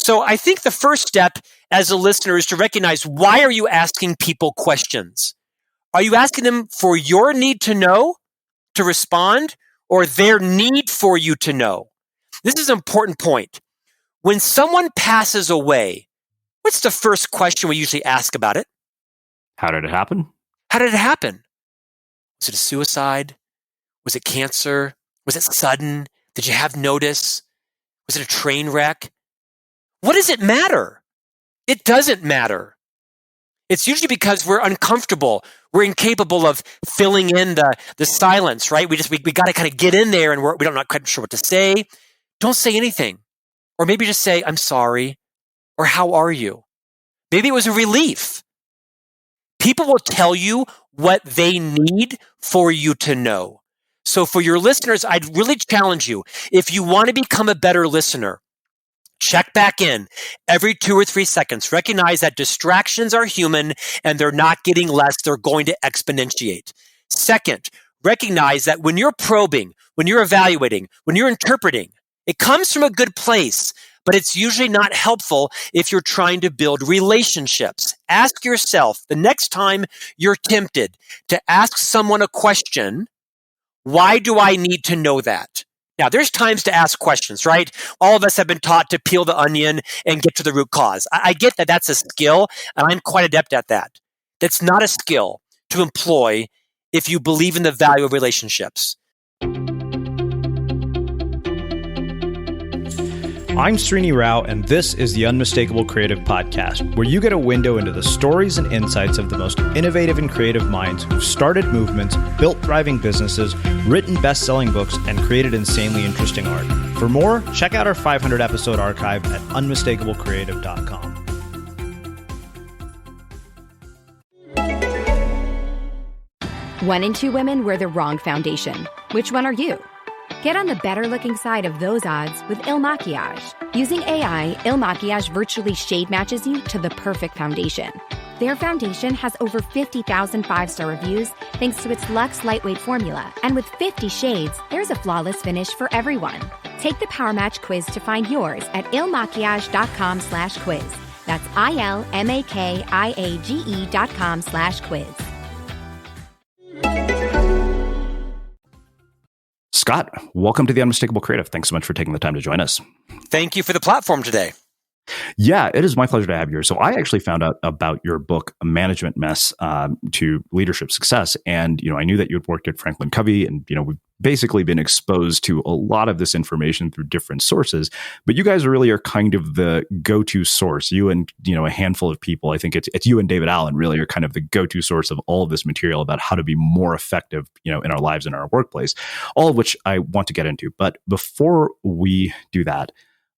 So I think the first step as a listener is to recognize, why are you asking people questions? Are you asking them for your need to know, to respond, or their need for you to know? This is an important point. When someone passes away, what's the first question we usually ask about it? How did it happen? How did it happen? Was it a suicide? Was it cancer? Was it sudden? Did you have notice? Was it a train wreck? What does it matter? It doesn't matter. It's usually because we're uncomfortable. We're incapable of filling in the silence, right? We got to kind of get in there, and we're not quite sure what to say. Don't say anything. Or maybe just say, I'm sorry, or how are you? Maybe it was a relief. People will tell you what they need for you to know. So for your listeners, I'd really challenge you, if you want to become a better listener, check back in every 2 or 3 seconds. Recognize that distractions are human and they're not getting less. They're going to exponentiate. Second, recognize that when you're probing, when you're evaluating, when you're interpreting, it comes from a good place, but it's usually not helpful if you're trying to build relationships. Ask yourself, the next time you're tempted to ask someone a question, why do I need to know that? Now, there's times to ask questions, right? All of us have been taught to peel the onion and get to the root cause. I get that that's a skill, and I'm quite adept at that. That's not a skill to employ if you believe in the value of relationships. I'm Srini Rao, and this is the Unmistakable Creative Podcast, where you get a window into the stories and insights of the most innovative and creative minds who've started movements, built thriving businesses, written best-selling books, and created insanely interesting art. For more, check out our 500-episode archive at unmistakablecreative.com. One in 2 women wear the wrong foundation. Which one are you? Get on the better-looking side of those odds with Il Makiage. Using AI, Il Makiage virtually shade matches you to the perfect foundation. Their foundation has over 50,000 5-star reviews thanks to its luxe lightweight formula. And with 50 shades, there's a flawless finish for everyone. Take the Power Match quiz to find yours at ilmakiage.com/quiz. That's ILMAKIAGE.com/quiz. Scott, welcome to the Unmistakable Creative. Thanks so much for taking the time to join us. Thank you for the platform today. Yeah, it is my pleasure to have you here. So I actually found out about your book, Management Mess to Leadership Success. And, I knew that you had worked at FranklinCovey, and, we've basically been exposed to a lot of this information through different sources. But you guys really are kind of the go-to source. You and, a handful of people, I think it's you and David Allen really are kind of the go-to source of all of this material about how to be more effective, in our lives and our workplace, all of which I want to get into. But before we do that,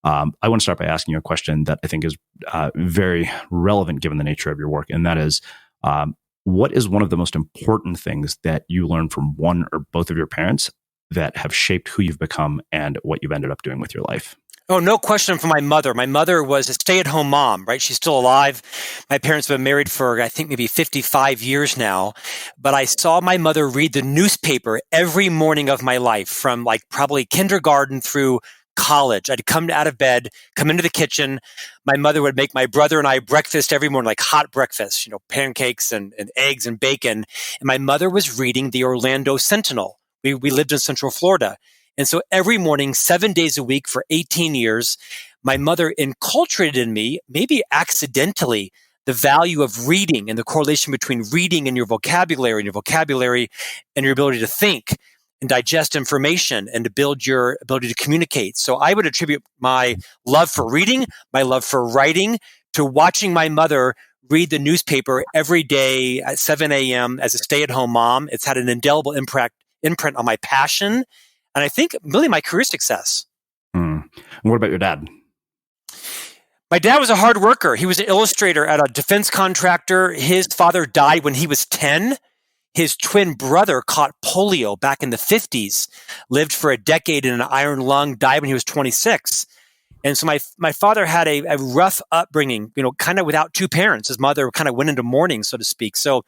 I want to start by asking you a question that I think is very relevant given the nature of your work. And that is, what is one of the most important things that you learned from one or both of your parents that have shaped who you've become and what you've ended up doing with your life? Oh, no question from my mother. My mother was a stay-at-home mom, right? She's still alive. My parents have been married for, I think, maybe 55 years now. But I saw my mother read the newspaper every morning of my life, from probably kindergarten through college. I'd come out of bed, come into the kitchen. My mother would make my brother and I breakfast every morning, like hot breakfast, pancakes and eggs and bacon. And my mother was reading the Orlando Sentinel. We lived in Central Florida. And so every morning, 7 days a week for 18 years, my mother inculcated in me, maybe accidentally, the value of reading and the correlation between reading and your vocabulary and your ability to think and digest information and to build your ability to communicate. So I would attribute my love for reading, my love for writing, to watching my mother read the newspaper every day at 7 a.m. as a stay-at-home mom. It's had an indelible imprint on my passion, and I think really my career success. And what about your dad? My dad was a hard worker. He was an illustrator at a defense contractor. His father died when he was 10. His twin brother caught polio back in the 50s, lived for a decade in an iron lung, died when he was 26. And so my father had a rough upbringing, kind of without two parents. His mother kind of went into mourning, so to speak. So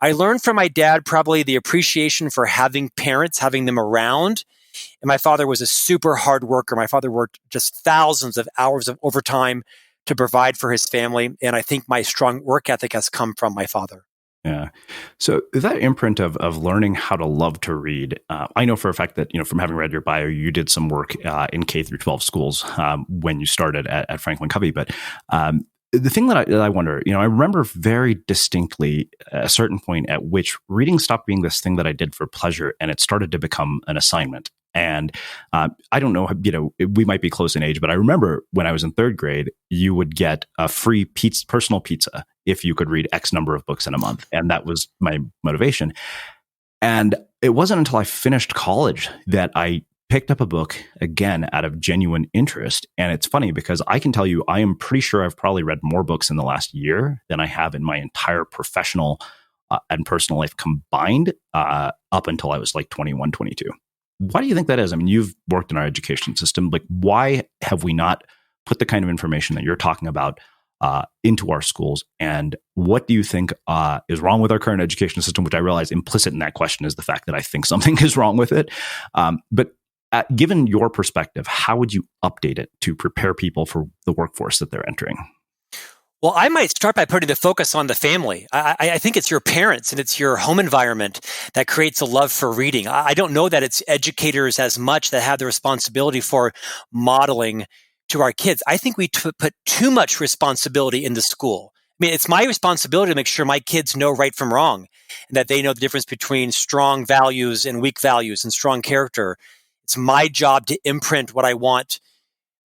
I learned from my dad probably the appreciation for having parents, having them around. And my father was a super hard worker. My father worked just thousands of hours of overtime to provide for his family. And I think my strong work ethic has come from my father. Yeah. So that imprint of learning how to love to read, I know for a fact that, from having read your bio, you did some work in K through 12 schools when you started at FranklinCovey. But the thing that I wonder, I remember very distinctly a certain point at which reading stopped being this thing that I did for pleasure and it started to become an assignment. And I don't know, we might be close in age, but I remember when I was in third grade, you would get a free personal pizza if you could read X number of books in a month. And that was my motivation. And it wasn't until I finished college that I picked up a book again out of genuine interest. And it's funny because I can tell you, I am pretty sure I've probably read more books in the last year than I have in my entire professional and personal life combined up until I was like 21, 22. Why do you think that is? I mean, you've worked in our education system. Like, why have we not put the kind of information that you're talking about into our schools? And what do you think is wrong with our current education system? Which I realize implicit in that question is the fact that I think something is wrong with it. But given your perspective, how would you update it to prepare people for the workforce that they're entering? Well, I might start by putting the focus on the family. I think it's your parents and it's your home environment that creates a love for reading. I don't know that it's educators as much that have the responsibility for modeling to our kids. I think we put too much responsibility in the school. I mean, it's my responsibility to make sure my kids know right from wrong and that they know the difference between strong values and weak values and strong character. It's my job to imprint what I want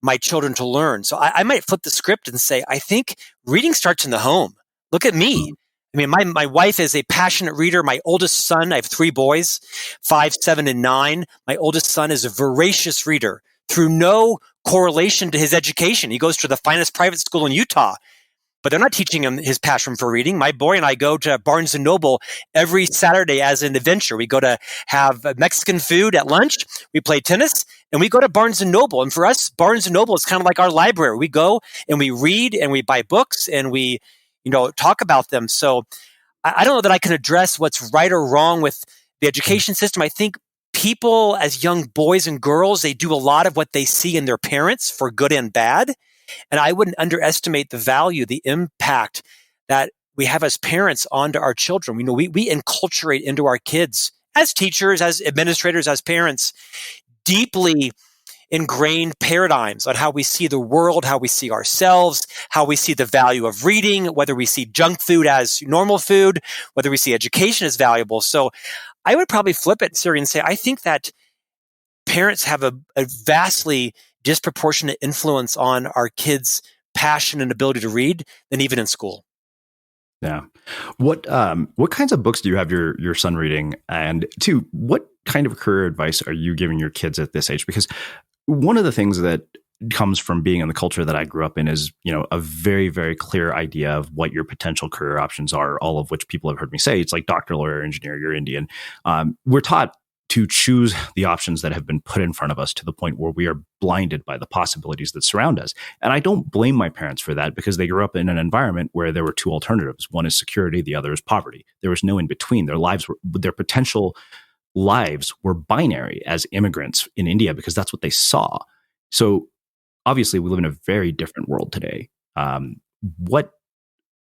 my children to learn. So I might flip the script and say, I think reading starts in the home. Look at me. I mean, my wife is a passionate reader. My oldest son, I have 3 boys, 5, 7, and 9. My oldest son is a voracious reader through no correlation to his education. He goes to the finest private school in Utah, but they're not teaching him his passion for reading. My boy and I go to Barnes & Noble every Saturday as an adventure. We go to have Mexican food at lunch. We play tennis. And we go to Barnes & Noble. And for us, Barnes & Noble is kind of like our library. We go and we read and we buy books and we, talk about them. So I don't know that I can address what's right or wrong with the education system. I think people as young boys and girls, they do a lot of what they see in their parents for good and bad. And I wouldn't underestimate the value, the impact that we have as parents onto our children. We enculturate into our kids as teachers, as administrators, as parents, deeply ingrained paradigms on how we see the world, how we see ourselves, how we see the value of reading, whether we see junk food as normal food, whether we see education as valuable. So I would probably flip it, Siri, and say, I think that parents have a vastly disproportionate influence on our kids' passion and ability to read than even in school. Yeah. What kinds of books do you have your son reading? And 2, what kind of career advice are you giving your kids at this age? Because one of the things that comes from being in the culture that I grew up in is, a very, very clear idea of what your potential career options are, all of which people have heard me say. It's like doctor, lawyer, engineer, you're Indian. We're taught to choose the options that have been put in front of us to the point where we are blinded by the possibilities that surround us. And I don't blame my parents for that because they grew up in an environment where there were 2 alternatives. One is security, the other is poverty. There was no in between. Their potential lives were binary as immigrants in India because that's what they saw. So obviously we live in a very different world today. What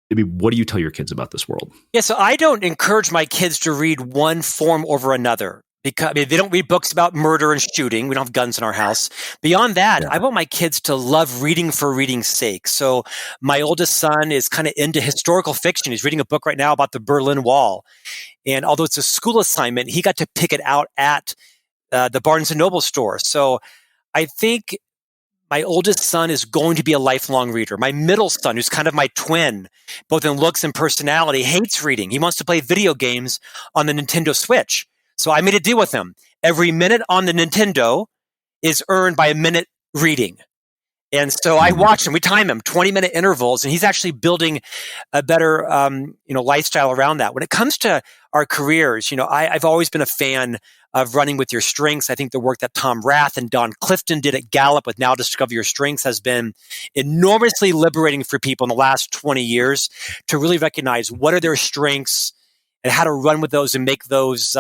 do you tell your kids about this world? Yeah, so I don't encourage my kids to read one form over another. Because they don't read books about murder and shooting. We don't have guns in our house. Beyond that, I want my kids to love reading for reading's sake. So my oldest son is kind of into historical fiction. He's reading a book right now about the Berlin Wall. And although it's a school assignment, he got to pick it out at the Barnes & Noble store. So I think my oldest son is going to be a lifelong reader. My middle son, who's kind of my twin, both in looks and personality, hates reading. He wants to play video games on the Nintendo Switch. So I made a deal with him. Every minute on the Nintendo is earned by a minute reading. And so I watch him. We time him 20-minute intervals, and he's actually building a better, lifestyle around that. When it comes to our careers, I've always been a fan of running with your strengths. I think the work that Tom Rath and Don Clifton did at Gallup with Now Discover Your Strengths has been enormously liberating for people in the last 20 years to really recognize what are their strengths and how to run with those and make those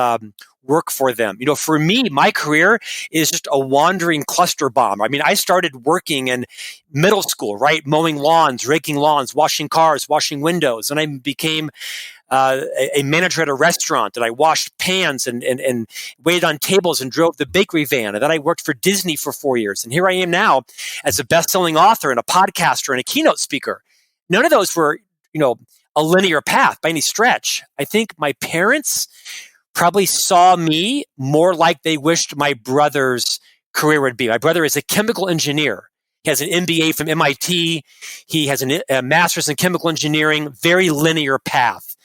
work for them. For me, my career is just a wandering cluster bomb. I mean, I started working in middle school, right? Mowing lawns, raking lawns, washing cars, washing windows. And I became a manager at a restaurant, and I washed pans and waited on tables and drove the bakery van. And then I worked for Disney for 4 years. And here I am now as a best-selling author and a podcaster and a keynote speaker. None of those were, a linear path by any stretch. I think my parents probably saw me more like they wished my brother's career would be. My brother is a chemical engineer. He has an MBA from MIT. He has a master's in chemical engineering, very linear path.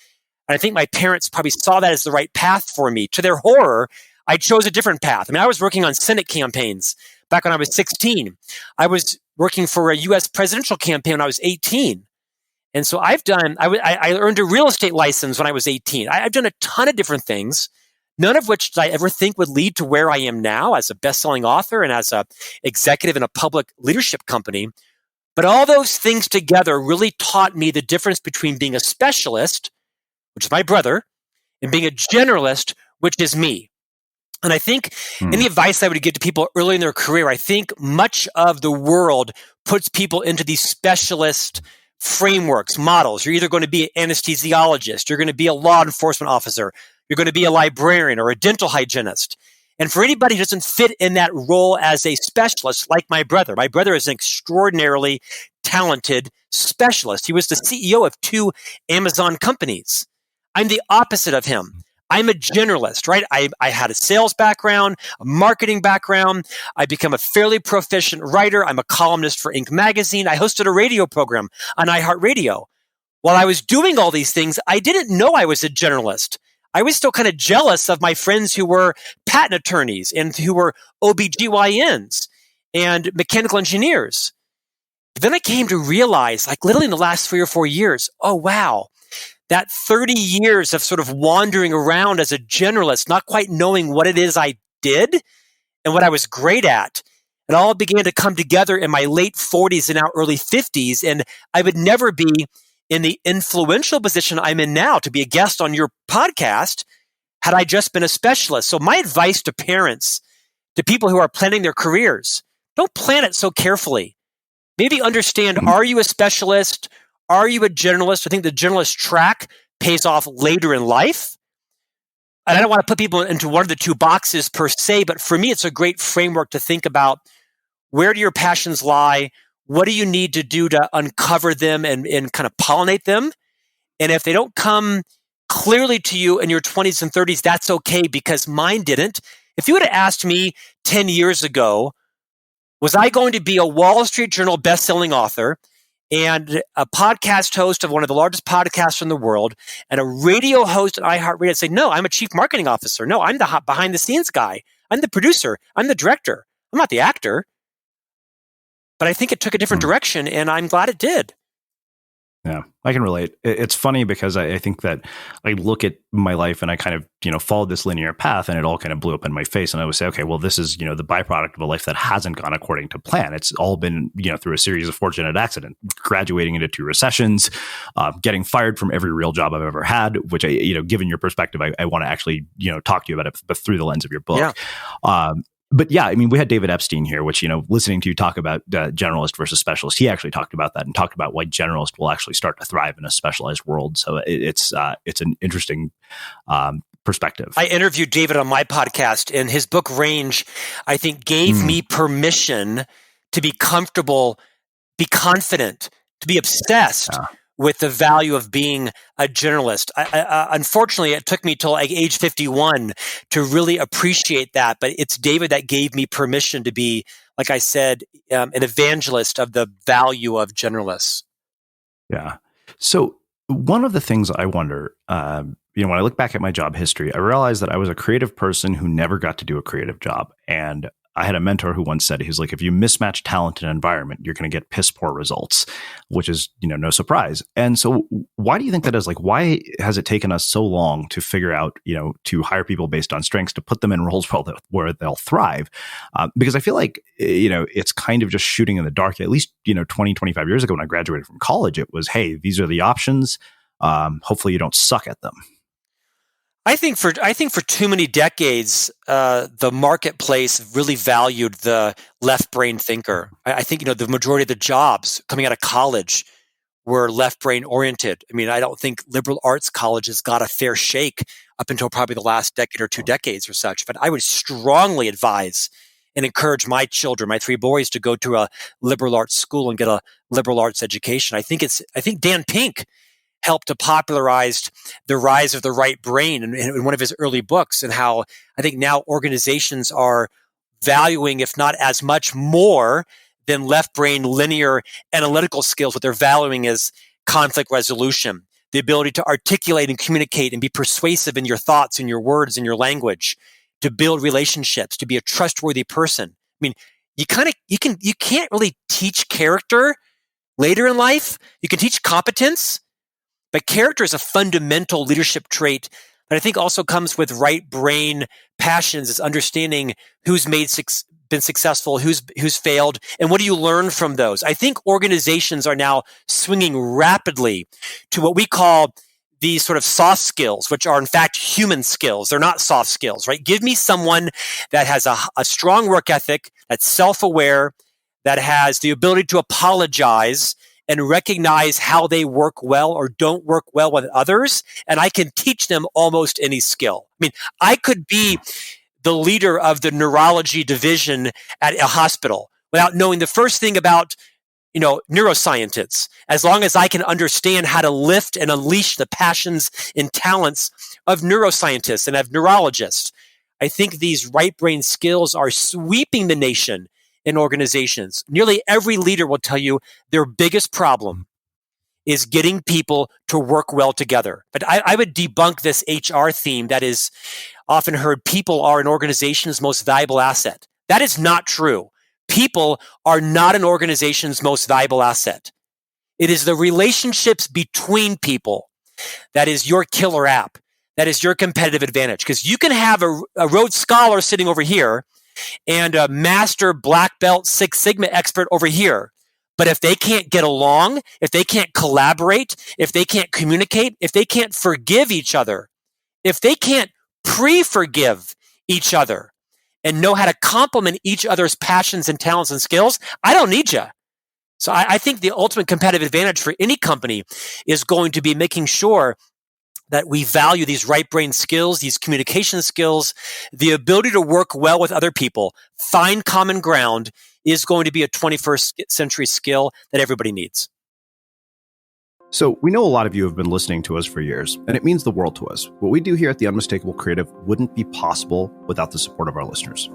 And I think my parents probably saw that as the right path for me. To their horror, I chose a different path. I mean, I was working on Senate campaigns back when I was 16. I was working for a U.S. presidential campaign when I was 18. And so I earned a real estate license when I was 18. I've done a ton of different things, none of which did I ever think would lead to where I am now as a best-selling author and as a executive in a public leadership company. But all those things together really taught me the difference between being a specialist, which is my brother, and being a generalist, which is me. And I think any advice I would give to people early in their career, I think much of the world puts people into these specialist frameworks, models. You're either going to be an anesthesiologist, you're going to be a law enforcement officer, you're going to be a librarian or a dental hygienist. And for anybody who doesn't fit in that role as a specialist, like my brother is an extraordinarily talented specialist. He was the CEO of 2 Amazon companies. I'm the opposite of him. I'm a generalist, right? I had a sales background, a marketing background. I become a fairly proficient writer. I'm a columnist for Inc. magazine. I hosted a radio program on iHeartRadio. While I was doing all these things, I didn't know I was a generalist. I was still kind of jealous of my friends who were patent attorneys and who were OBGYNs and mechanical engineers. But then I came to realize, like literally in the last 3 or 4 years, oh, wow. That 30 years of sort of wandering around as a generalist, not quite knowing what it is I did and what I was great at, it all began to come together in my late 40s and now early 50s. And I would never be in the influential position I'm in now to be a guest on your podcast had I just been a specialist. So my advice to parents, to people who are planning their careers, don't plan it so carefully. Maybe understand, are you a specialist? Are you a generalist? I think the generalist track pays off later in life. And I don't want to put people into one of the 2 boxes per se, but for me, it's a great framework to think about, where do your passions lie? What do you need to do to uncover them and kind of pollinate them? And if they don't come clearly to you in your 20s and 30s, that's okay, because mine didn't. If you would have asked me 10 years ago, was I going to be a Wall Street Journal best-selling author and a podcast host of one of the largest podcasts in the world, and a radio host at iHeartRadio, I'd say, no, I'm a chief marketing officer. No, I'm the behind-the-scenes guy. I'm the producer. I'm the director. I'm not the actor. But I think it took a different direction, and I'm glad it did. Yeah, I can relate. It's funny because I think that I look at my life and I kind of, followed this linear path, and it all kind of blew up in my face. And I would say, okay, well, this is, the byproduct of a life that hasn't gone according to plan. It's all been, through a series of fortunate accidents, graduating into 2 recessions, getting fired from every real job I've ever had, which given your perspective, I want to actually, talk to you about it, but through the lens of your book. Yeah. But yeah, I mean, we had David Epstein here, which, listening to you talk about generalist versus specialist, he actually talked about that and talked about why generalist will actually start to thrive in a specialized world. So it's an interesting perspective. I interviewed David on my podcast, and his book Range, I think, gave me permission to be comfortable, be confident, to be obsessed with the value of being a journalist. Unfortunately, it took me till like age 51 to really appreciate that. But it's David that gave me permission to be, like I said, an evangelist of the value of generalists. Yeah. So one of the things I wonder, when I look back at my job history, I realized that I was a creative person who never got to do a creative job. And I had a mentor who once said, he's like, if you mismatch talent and environment, you're going to get piss poor results, which is, no surprise. And so why do you think that is? Like, why has it taken us so long to figure out, to hire people based on strengths, to put them in roles where they'll thrive? Because I feel like, it's kind of just shooting in the dark. At least, 20, 25 years ago when I graduated from college, it was, hey, these are the options. Hopefully you don't suck at them. I think for too many decades, the marketplace really valued the left brain thinker. I think the majority of the jobs coming out of college were left brain oriented. I mean, I don't think liberal arts colleges got a fair shake up until probably the last decade or 2 decades or such. But I would strongly advise and encourage my children, my 3 boys, to go to a liberal arts school and get a liberal arts education. I think Dan Pink helped to popularize the rise of the right brain in one of his early books, and how I think now organizations are valuing, if not as much more than left brain linear analytical skills, what they're valuing is conflict resolution, the ability to articulate and communicate and be persuasive in your thoughts and your words and your language, to build relationships, to be a trustworthy person. I mean, you can't really teach character later in life. You can teach competence, but character is a fundamental leadership trait that I think also comes with right brain passions, is understanding who's been successful, who's failed, and what do you learn from those. I think organizations are now swinging rapidly to what we call these sort of soft skills, which are in fact human skills. They're not soft skills, right? Give me someone that has a strong work ethic, that's self-aware, that has the ability to apologize and recognize how they work well or don't work well with others, and I can teach them almost any skill. I mean, I could be the leader of the neurology division at a hospital without knowing the first thing about, neuroscientists, as long as I can understand how to lift and unleash the passions and talents of neuroscientists and of neurologists. I think these right brain skills are sweeping the nation in organizations. Nearly every leader will tell you their biggest problem is getting people to work well together. But I would debunk this HR theme that is often heard. People are an organization's most valuable asset. That is not true. People are not an organization's most valuable asset. It is the relationships between people that is your killer app. That is your competitive advantage. Because you can have a Rhodes Scholar sitting over here and a master black belt Six Sigma expert over here. But if they can't get along, if they can't collaborate, if they can't communicate, if they can't forgive each other, if they can't pre-forgive each other and know how to complement each other's passions and talents and skills, I don't need you. So I think the ultimate competitive advantage for any company is going to be making sure that we value these right brain skills, these communication skills, the ability to work well with other people, find common ground, is going to be a 21st century skill that everybody needs. So we know a lot of you have been listening to us for years, and it means the world to us. What we do here at the Unmistakable Creative wouldn't be possible without the support of our listeners.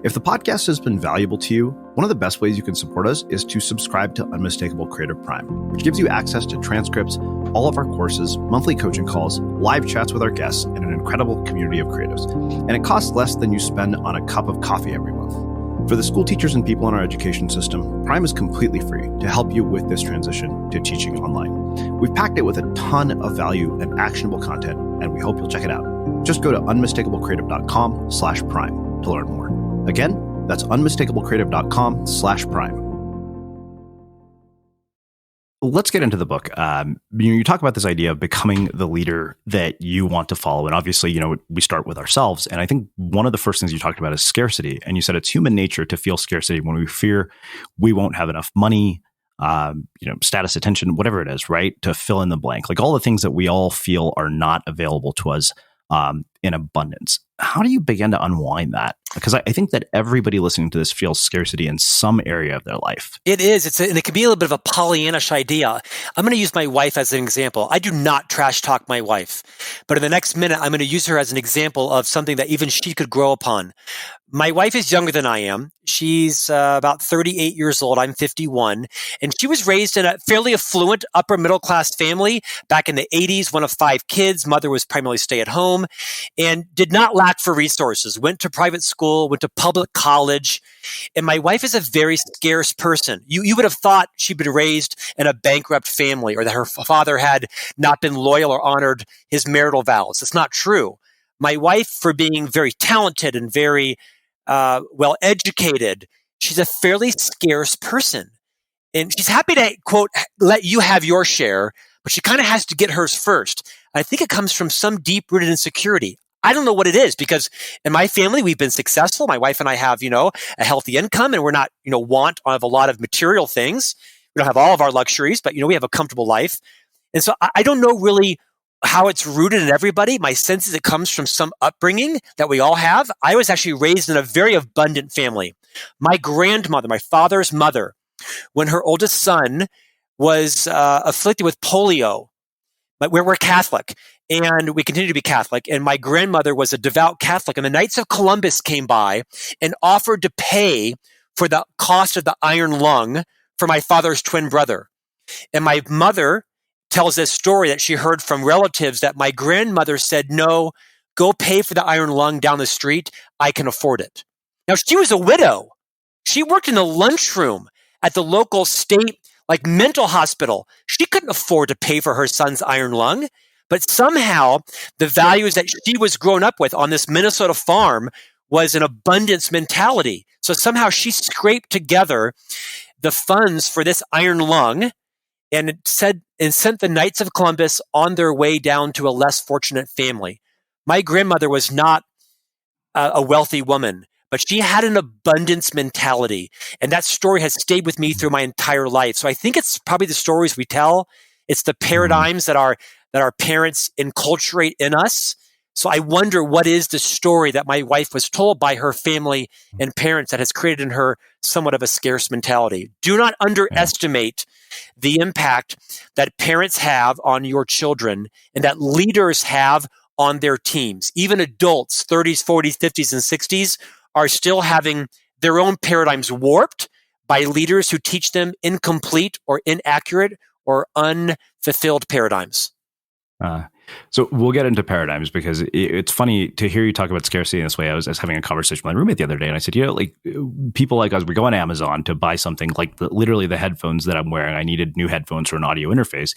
If the podcast has been valuable to you, one of the best ways you can support us is to subscribe to Unmistakable Creative Prime, which gives you access to transcripts, all of our courses, monthly coaching calls, live chats with our guests, and an incredible community of creatives. And it costs less than you spend on a cup of coffee every month. For the school teachers and people in our education system, Prime is completely free to help you with this transition to teaching online. We've packed it with a ton of value and actionable content, and we hope you'll check it out. Just go to unmistakablecreative.com/prime to learn more. Again, that's unmistakablecreative.com/prime. Let's get into the book. You talk about this idea of becoming the leader that you want to follow. And obviously, we start with ourselves. And I think one of the first things you talked about is scarcity. And you said it's human nature to feel scarcity when we fear we won't have enough money, status, attention, whatever it is, right? To fill in the blank, like all the things that we all feel are not available to us in abundance. How do you begin to unwind that? Because I think that everybody listening to this feels scarcity in some area of their life. It is. And it can be a little bit of a Pollyannish idea. I'm going to use my wife as an example. I do not trash talk my wife, but in the next minute, I'm going to use her as an example of something that even she could grow upon. My wife is younger than I am. She's about 38 years old. I'm 51. And she was raised in a fairly affluent upper middle class family back in the 80s, one of 5 kids. Mother was primarily stay at home and did not lack for resources, went to private school, went to public college. And my wife is a very scarce person. You would have thought she'd been raised in a bankrupt family or that her father had not been loyal or honored his marital vows. It's not true. My wife, for being very talented and very well-educated, she's a fairly scarce person. And she's happy to, quote, let you have your share, but she kind of has to get hers first. I think it comes from some deep-rooted insecurity. I don't know what it is, because in my family, we've been successful. My wife and I have, a healthy income, and we're not, want of a lot of material things. We don't have all of our luxuries, but, we have a comfortable life. And so I don't know really how it's rooted in everybody. My sense is it comes from some upbringing that we all have. I was actually raised in a very abundant family. My grandmother, my father's mother, when her oldest son was afflicted with polio, but we're Catholic, and we continue to be Catholic. And my grandmother was a devout Catholic, and the Knights of Columbus came by and offered to pay for the cost of the iron lung for my father's twin brother. And my mother tells this story that she heard from relatives that my grandmother said, no, go pay for the iron lung down the street. I can afford it. Now, she was a widow. She worked in the lunchroom at the local state mental hospital. She couldn't afford to pay for her son's iron lung, but somehow the values that she was grown up with on this Minnesota farm was an abundance mentality. So somehow she scraped together the funds for this iron lung and sent the Knights of Columbus on their way down to a less fortunate family. My grandmother was not a wealthy woman, but she had an abundance mentality. And that story has stayed with me through my entire life. So I think it's probably the stories we tell. It's the paradigms that our parents enculturate in us. So I wonder, what is the story that my wife was told by her family and parents that has created in her somewhat of a scarce mentality? Do not underestimate the impact that parents have on your children and that leaders have on their teams. Even adults, 30s, 40s, 50s, and 60s, are still having their own paradigms warped by leaders who teach them incomplete or inaccurate or unfulfilled paradigms. So we'll get into paradigms, because it's funny to hear you talk about scarcity in this way. I was having a conversation with my roommate the other day, and I said, people like us, we go on Amazon to buy something like literally the headphones that I'm wearing. I needed new headphones for an audio interface.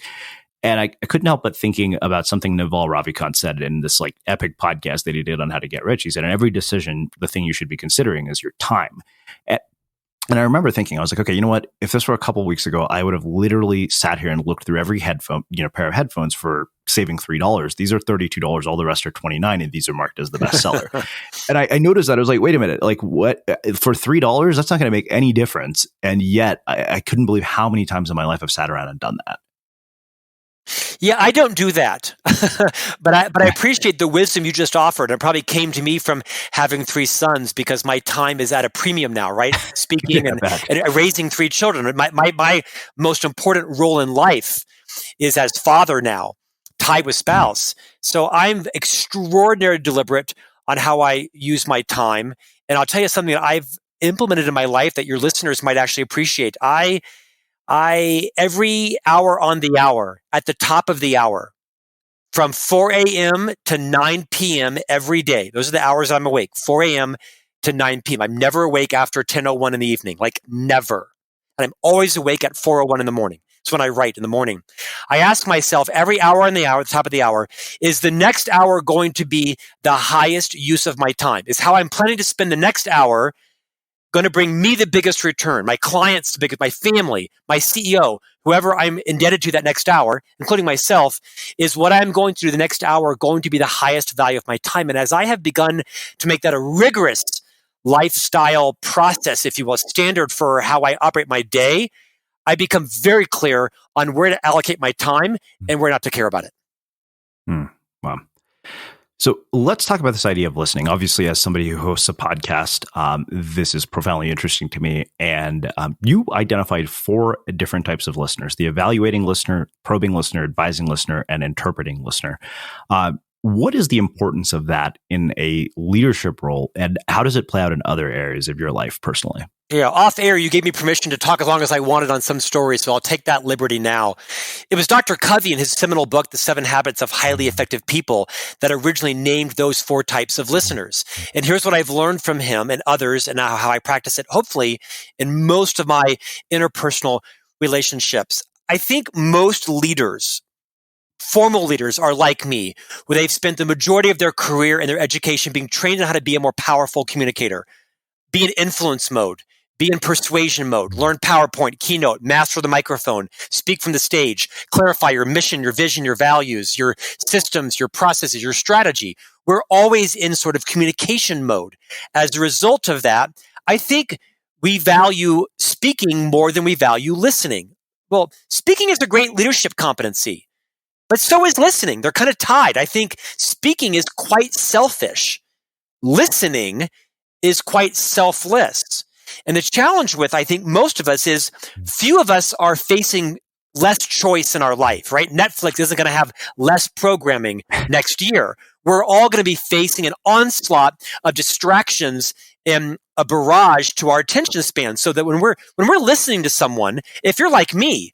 And I couldn't help but thinking about something Naval Ravikant said in this epic podcast that he did on how to get rich. He said, in every decision, the thing you should be considering is your time. And I remember thinking, I was like, okay, you know what? If this were a couple of weeks ago, I would have literally sat here and looked through every headphone, pair of headphones for saving $3. These are $32. All the rest are $29, and these are marked as the bestseller. And I noticed that. I was like, wait a minute, what for $3? That's not going to make any difference. And yet I couldn't believe how many times in my life I've sat around and done that. Yeah, I don't do that, but I appreciate the wisdom you just offered. It probably came to me from having 3 sons, because my time is at a premium now, right? Speaking and raising 3 children. My most important role in life is as father now, tied with spouse. So I'm extraordinarily deliberate on how I use my time. And I'll tell you something that I've implemented in my life that your listeners might actually appreciate. I every hour on the hour, at the top of the hour, from 4 a.m. to 9 p.m. every day. Those are the hours I'm awake, 4 a.m. to 9 p.m. I'm never awake after 10:01 in the evening, never. And I'm always awake at 4:01 in the morning. It's when I write in the morning. I ask myself every hour on the hour, at the top of the hour, is the next hour going to be the highest use of my time? Is how I'm planning to spend the next hour going to bring me the biggest return, my clients the biggest, my family, my CEO, whoever I'm indebted to that next hour, including myself, is what I'm going to do the next hour going to be the highest value of my time? And as I have begun to make that a rigorous lifestyle process, if you will, standard for how I operate my day, I become very clear on where to allocate my time and where not to care about it. Wow. So let's talk about this idea of listening. Obviously, as somebody who hosts a podcast, this is profoundly interesting to me. And you identified 4 different types of listeners: the evaluating listener, probing listener, advising listener, and interpreting listener. What is the importance of that in a leadership role, and how does it play out in other areas of your life personally? Yeah, off air, you gave me permission to talk as long as I wanted on some stories, so I'll take that liberty now. It was Dr. Covey in his seminal book, The 7 Habits of Highly Effective People, that originally named those 4 types of listeners. And here's what I've learned from him and others, and how I practice it, hopefully, in most of my interpersonal relationships. I think most leaders, formal leaders, are like me, where they've spent the majority of their career and their education being trained on how to be a more powerful communicator, be in influence mode, Be in persuasion mode, learn PowerPoint, keynote, master the microphone, speak from the stage, clarify your mission, your vision, your values, your systems, your processes, your strategy. We're always in sort of communication mode. As a result of that, I think we value speaking more than we value listening. Well, speaking is a great leadership competency, but so is listening. They're kind of tied. I think speaking is quite selfish. Listening is quite selfless. And the challenge with, I think, most of us is few of us are facing less choice in our life, right? Netflix isn't going to have less programming next year. We're all going to be facing an onslaught of distractions and a barrage to our attention span, so that when we're listening to someone, if you're like me,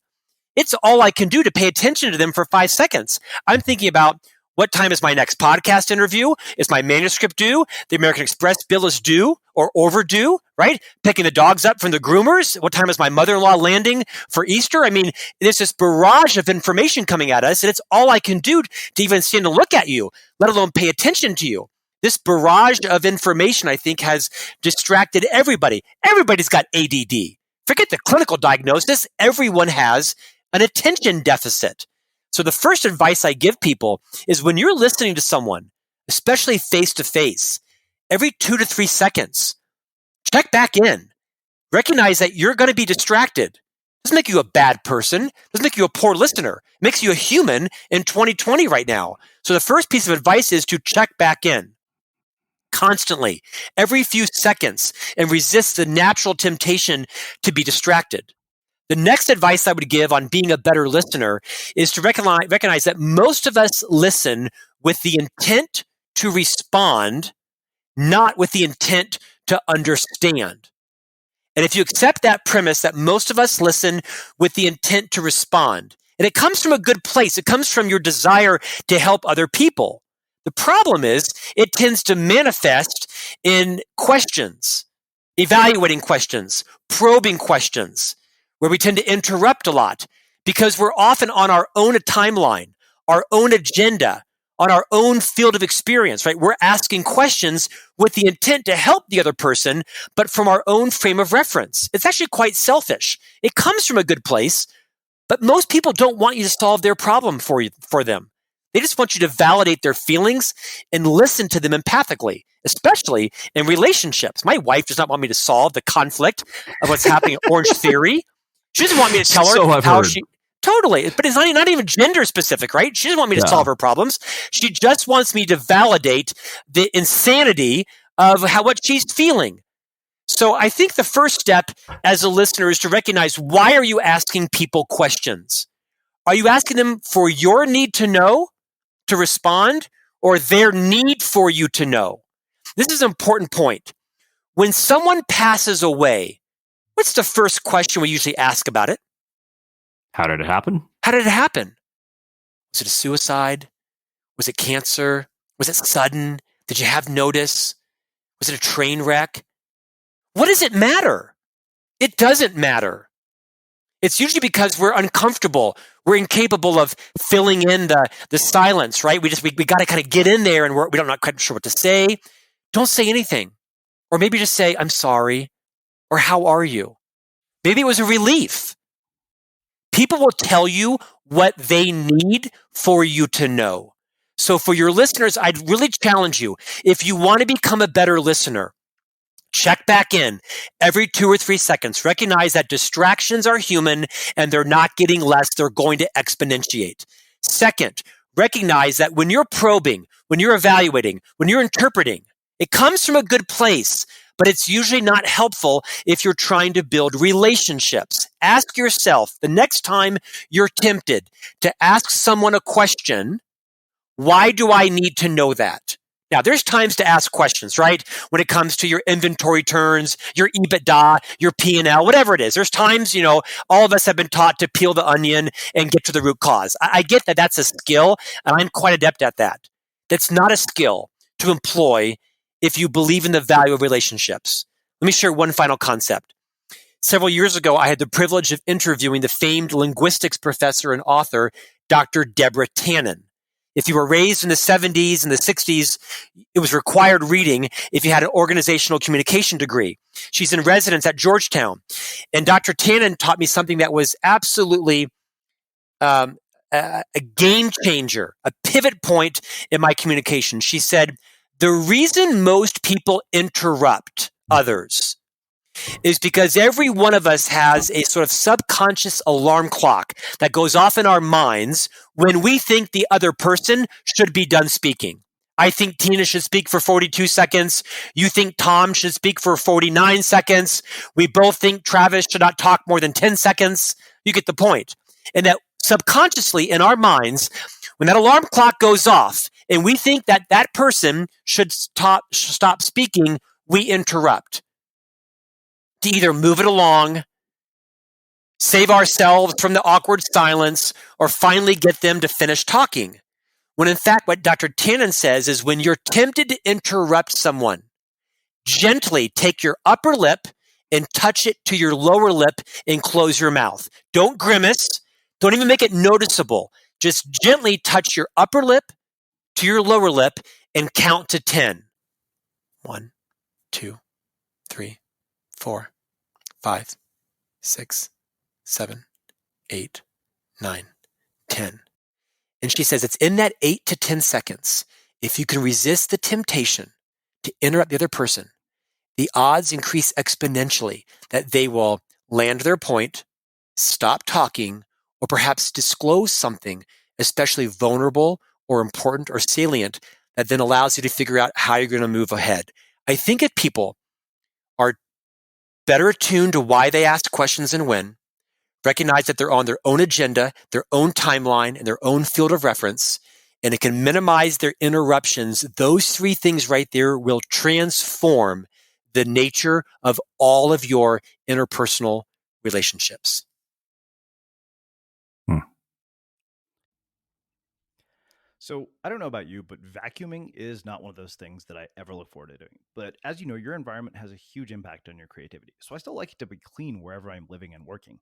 it's all I can do to pay attention to them for 5 seconds. I'm thinking about, what time is my next podcast interview? Is my manuscript due? The American Express bill is due or overdue, right? Picking the dogs up from the groomers. What time is my mother-in-law landing for Easter? I mean, there's this barrage of information coming at us, and it's all I can do to even stand and look at you, let alone pay attention to you. This barrage of information, I think, has distracted everybody. Everybody's got ADD. Forget the clinical diagnosis. Everyone has an attention deficit. So the first advice I give people is, when you're listening to someone, especially face to face, every 2 to 3 seconds, check back in. Recognize that you're going to be distracted. Doesn't make you a bad person. Doesn't make you a poor listener. It makes you a human in 2020 right now. So the first piece of advice is to check back in constantly, every few seconds, and resist the natural temptation to be distracted. The next advice I would give on being a better listener is to recognize that most of us listen with the intent to respond, not with the intent to understand. And if you accept that premise that most of us listen with the intent to respond, and it comes from a good place, it comes from your desire to help other people. The problem is it tends to manifest in questions, evaluating questions, probing questions, where we tend to interrupt a lot because we're often on our own timeline, our own agenda, on our own field of experience, right? We're asking questions with the intent to help the other person, but from our own frame of reference. It's actually quite selfish. It comes from a good place, but most people don't want you to solve their problem for them. They just want you to validate their feelings and listen to them empathically, especially in relationships. My wife does not want me to solve the conflict of what's happening at Orange Theory. She doesn't want me to tell her how she... Totally. But it's not even gender specific, right? She doesn't want me to solve her problems. She just wants me to validate the insanity of what she's feeling. So I think the first step as a listener is to recognize, why are you asking people questions? Are you asking them for your need to know, to respond, or their need for you to know? This is an important point. When someone passes away, what's the first question we usually ask about it? How did it happen? How did it happen? Was it a suicide? Was it cancer? Was it sudden? Did you have notice? Was it a train wreck? What does it matter? It doesn't matter. It's usually because we're uncomfortable. We're incapable of filling in the silence, right? We got to kind of get in there, and we're not quite sure what to say. Don't say anything. Or maybe just say, I'm sorry. Or how are you? Maybe it was a relief. People will tell you what they need for you to know. So for your listeners, I'd really challenge you, if you want to become a better listener, check back in every 2 or 3 seconds. Recognize that distractions are human and they're not getting less, they're going to exponentiate. Second, recognize that when you're probing, when you're evaluating, when you're interpreting, it comes from a good place, but it's usually not helpful if you're trying to build relationships. Ask yourself, the next time you're tempted to ask someone a question, why do I need to know that? Now, there's times to ask questions, right? When it comes to your inventory turns, your EBITDA, your P&L, whatever it is. There's times, all of us have been taught to peel the onion and get to the root cause. I get that that's a skill, and I'm quite adept at that. That's not a skill to employ if you believe in the value of relationships. Let me share one final concept. Several years ago, I had the privilege of interviewing the famed linguistics professor and author, Dr. Deborah Tannen. If you were raised in the 70s and the 60s, it was required reading if you had an organizational communication degree. She's in residence at Georgetown. And Dr. Tannen taught me something that was absolutely a game changer, a pivot point in my communication. She said, the reason most people interrupt others is because every one of us has a sort of subconscious alarm clock that goes off in our minds when we think the other person should be done speaking. I think Tina should speak for 42 seconds. You think Tom should speak for 49 seconds. We both think Travis should not talk more than 10 seconds. You get the point. And that subconsciously in our minds, when that alarm clock goes off and we think that that person should stop speaking, we interrupt to either move it along, save ourselves from the awkward silence, or finally get them to finish talking. When in fact, what Dr. Tannen says is when you're tempted to interrupt someone, gently take your upper lip and touch it to your lower lip and close your mouth. Don't grimace. Don't even make it noticeable. Just gently touch your upper lip to your lower lip and count to 10. 1, 2, 3, 4, 5, 6, 7, 8, 9, 10. And she says it's in that 8 to 10 seconds, if you can resist the temptation to interrupt the other person, the odds increase exponentially that they will land their point, stop talking, or perhaps disclose something especially vulnerable or important or salient that then allows you to figure out how you're going to move ahead. I think if people are better attuned to why they ask questions and when, recognize that they're on their own agenda, their own timeline, and their own field of reference, and it can minimize their interruptions, those three things right there will transform the nature of all of your interpersonal relationships. So I don't know about you, but vacuuming is not one of those things that I ever look forward to doing. But as you know, your environment has a huge impact on your creativity. So I still like it to be clean wherever I'm living and working.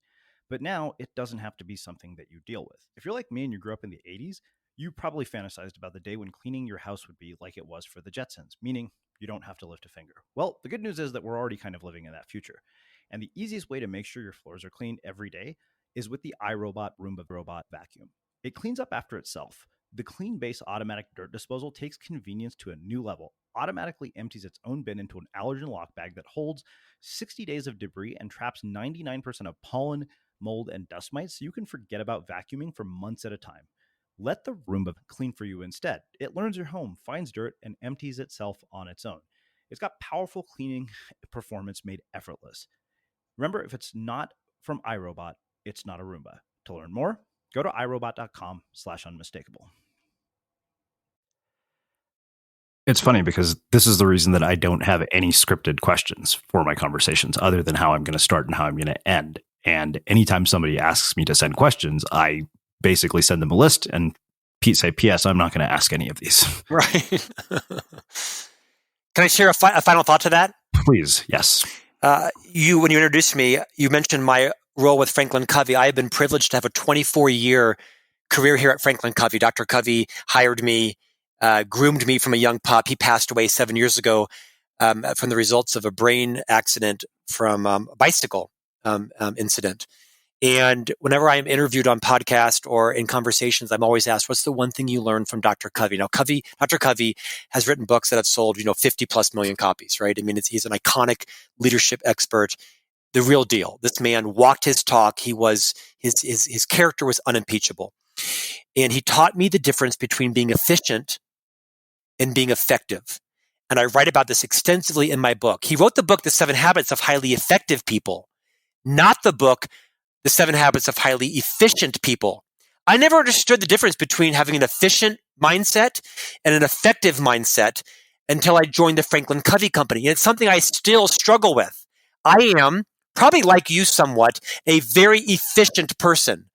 But now it doesn't have to be something that you deal with. If you're like me and you grew up in the 80s, you probably fantasized about the day when cleaning your house would be like it was for the Jetsons, meaning you don't have to lift a finger. Well, the good news is that we're already kind of living in that future. And the easiest way to make sure your floors are cleaned every day is with the iRobot Roomba Robot Vacuum. It cleans up after itself. The Clean Base automatic dirt disposal takes convenience to a new level, automatically empties its own bin into an allergen lock bag that holds 60 days of debris and traps 99% of pollen, mold, and dust mites, so you can forget about vacuuming for months at a time. Let the Roomba clean for you instead. It learns your home, finds dirt, and empties itself on its own. It's got powerful cleaning performance made effortless. Remember, if it's not from iRobot, it's not a Roomba. To learn more, go to irobot.com/unmistakable. It's funny because this is the reason that I don't have any scripted questions for my conversations other than how I'm going to start and how I'm going to end. And anytime somebody asks me to send questions, I basically send them a list and say, P.S., I'm not going to ask any of these. Right. Can I share a final thought to that? Please, yes. When you introduced me, you mentioned my role with FranklinCovey. I have been privileged to have a 24-year career here at FranklinCovey. Dr. Covey hired me, groomed me from a young pup. He passed away 7 years ago from the results of a brain accident from a bicycle incident. And whenever I'm interviewed on podcast or in conversations, I'm always asked, what's the one thing you learned from Dr. Covey? Now, Dr. Covey has written books that have sold, 50 plus million copies, right? I mean, he's an iconic leadership expert, the real deal. This man walked his talk. His character was unimpeachable. And he taught me the difference between being efficient and being effective. And I write about this extensively in my book. He wrote the book, The 7 Habits of Highly Effective People, not the book, The 7 Habits of Highly Efficient People. I never understood the difference between having an efficient mindset and an effective mindset until I joined the FranklinCovey company. And it's something I still struggle with. I am, probably like you somewhat, a very efficient person.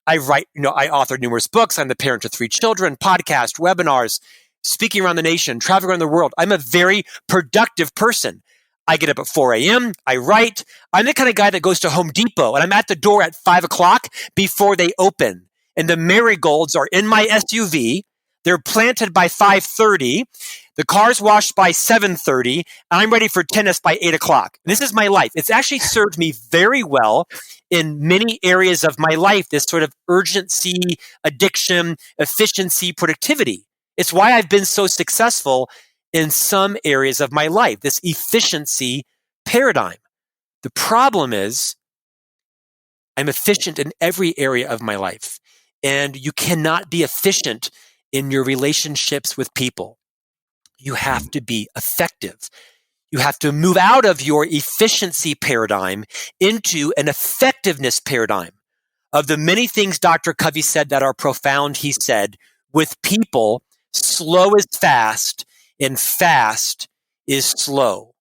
I author numerous books. I'm the parent of 3 children, podcasts, webinars, speaking around the nation, traveling around the world. I'm a very productive person. I get up at 4 a.m. I write. I'm the kind of guy that goes to Home Depot and I'm at the door at 5 o'clock before they open. And the marigolds are in my SUV. They're planted by 5:30. The car's washed by 7:30, and I'm ready for tennis by 8 o'clock. This is my life. It's actually served me very well in many areas of my life, this sort of urgency, addiction, efficiency, productivity. It's why I've been so successful in some areas of my life, this efficiency paradigm. The problem is I'm efficient in every area of my life, and you cannot be efficient in your relationships with people. You have to be effective. You have to move out of your efficiency paradigm into an effectiveness paradigm. Of the many things Dr. Covey said that are profound, he said, with people, slow is fast and fast is slow.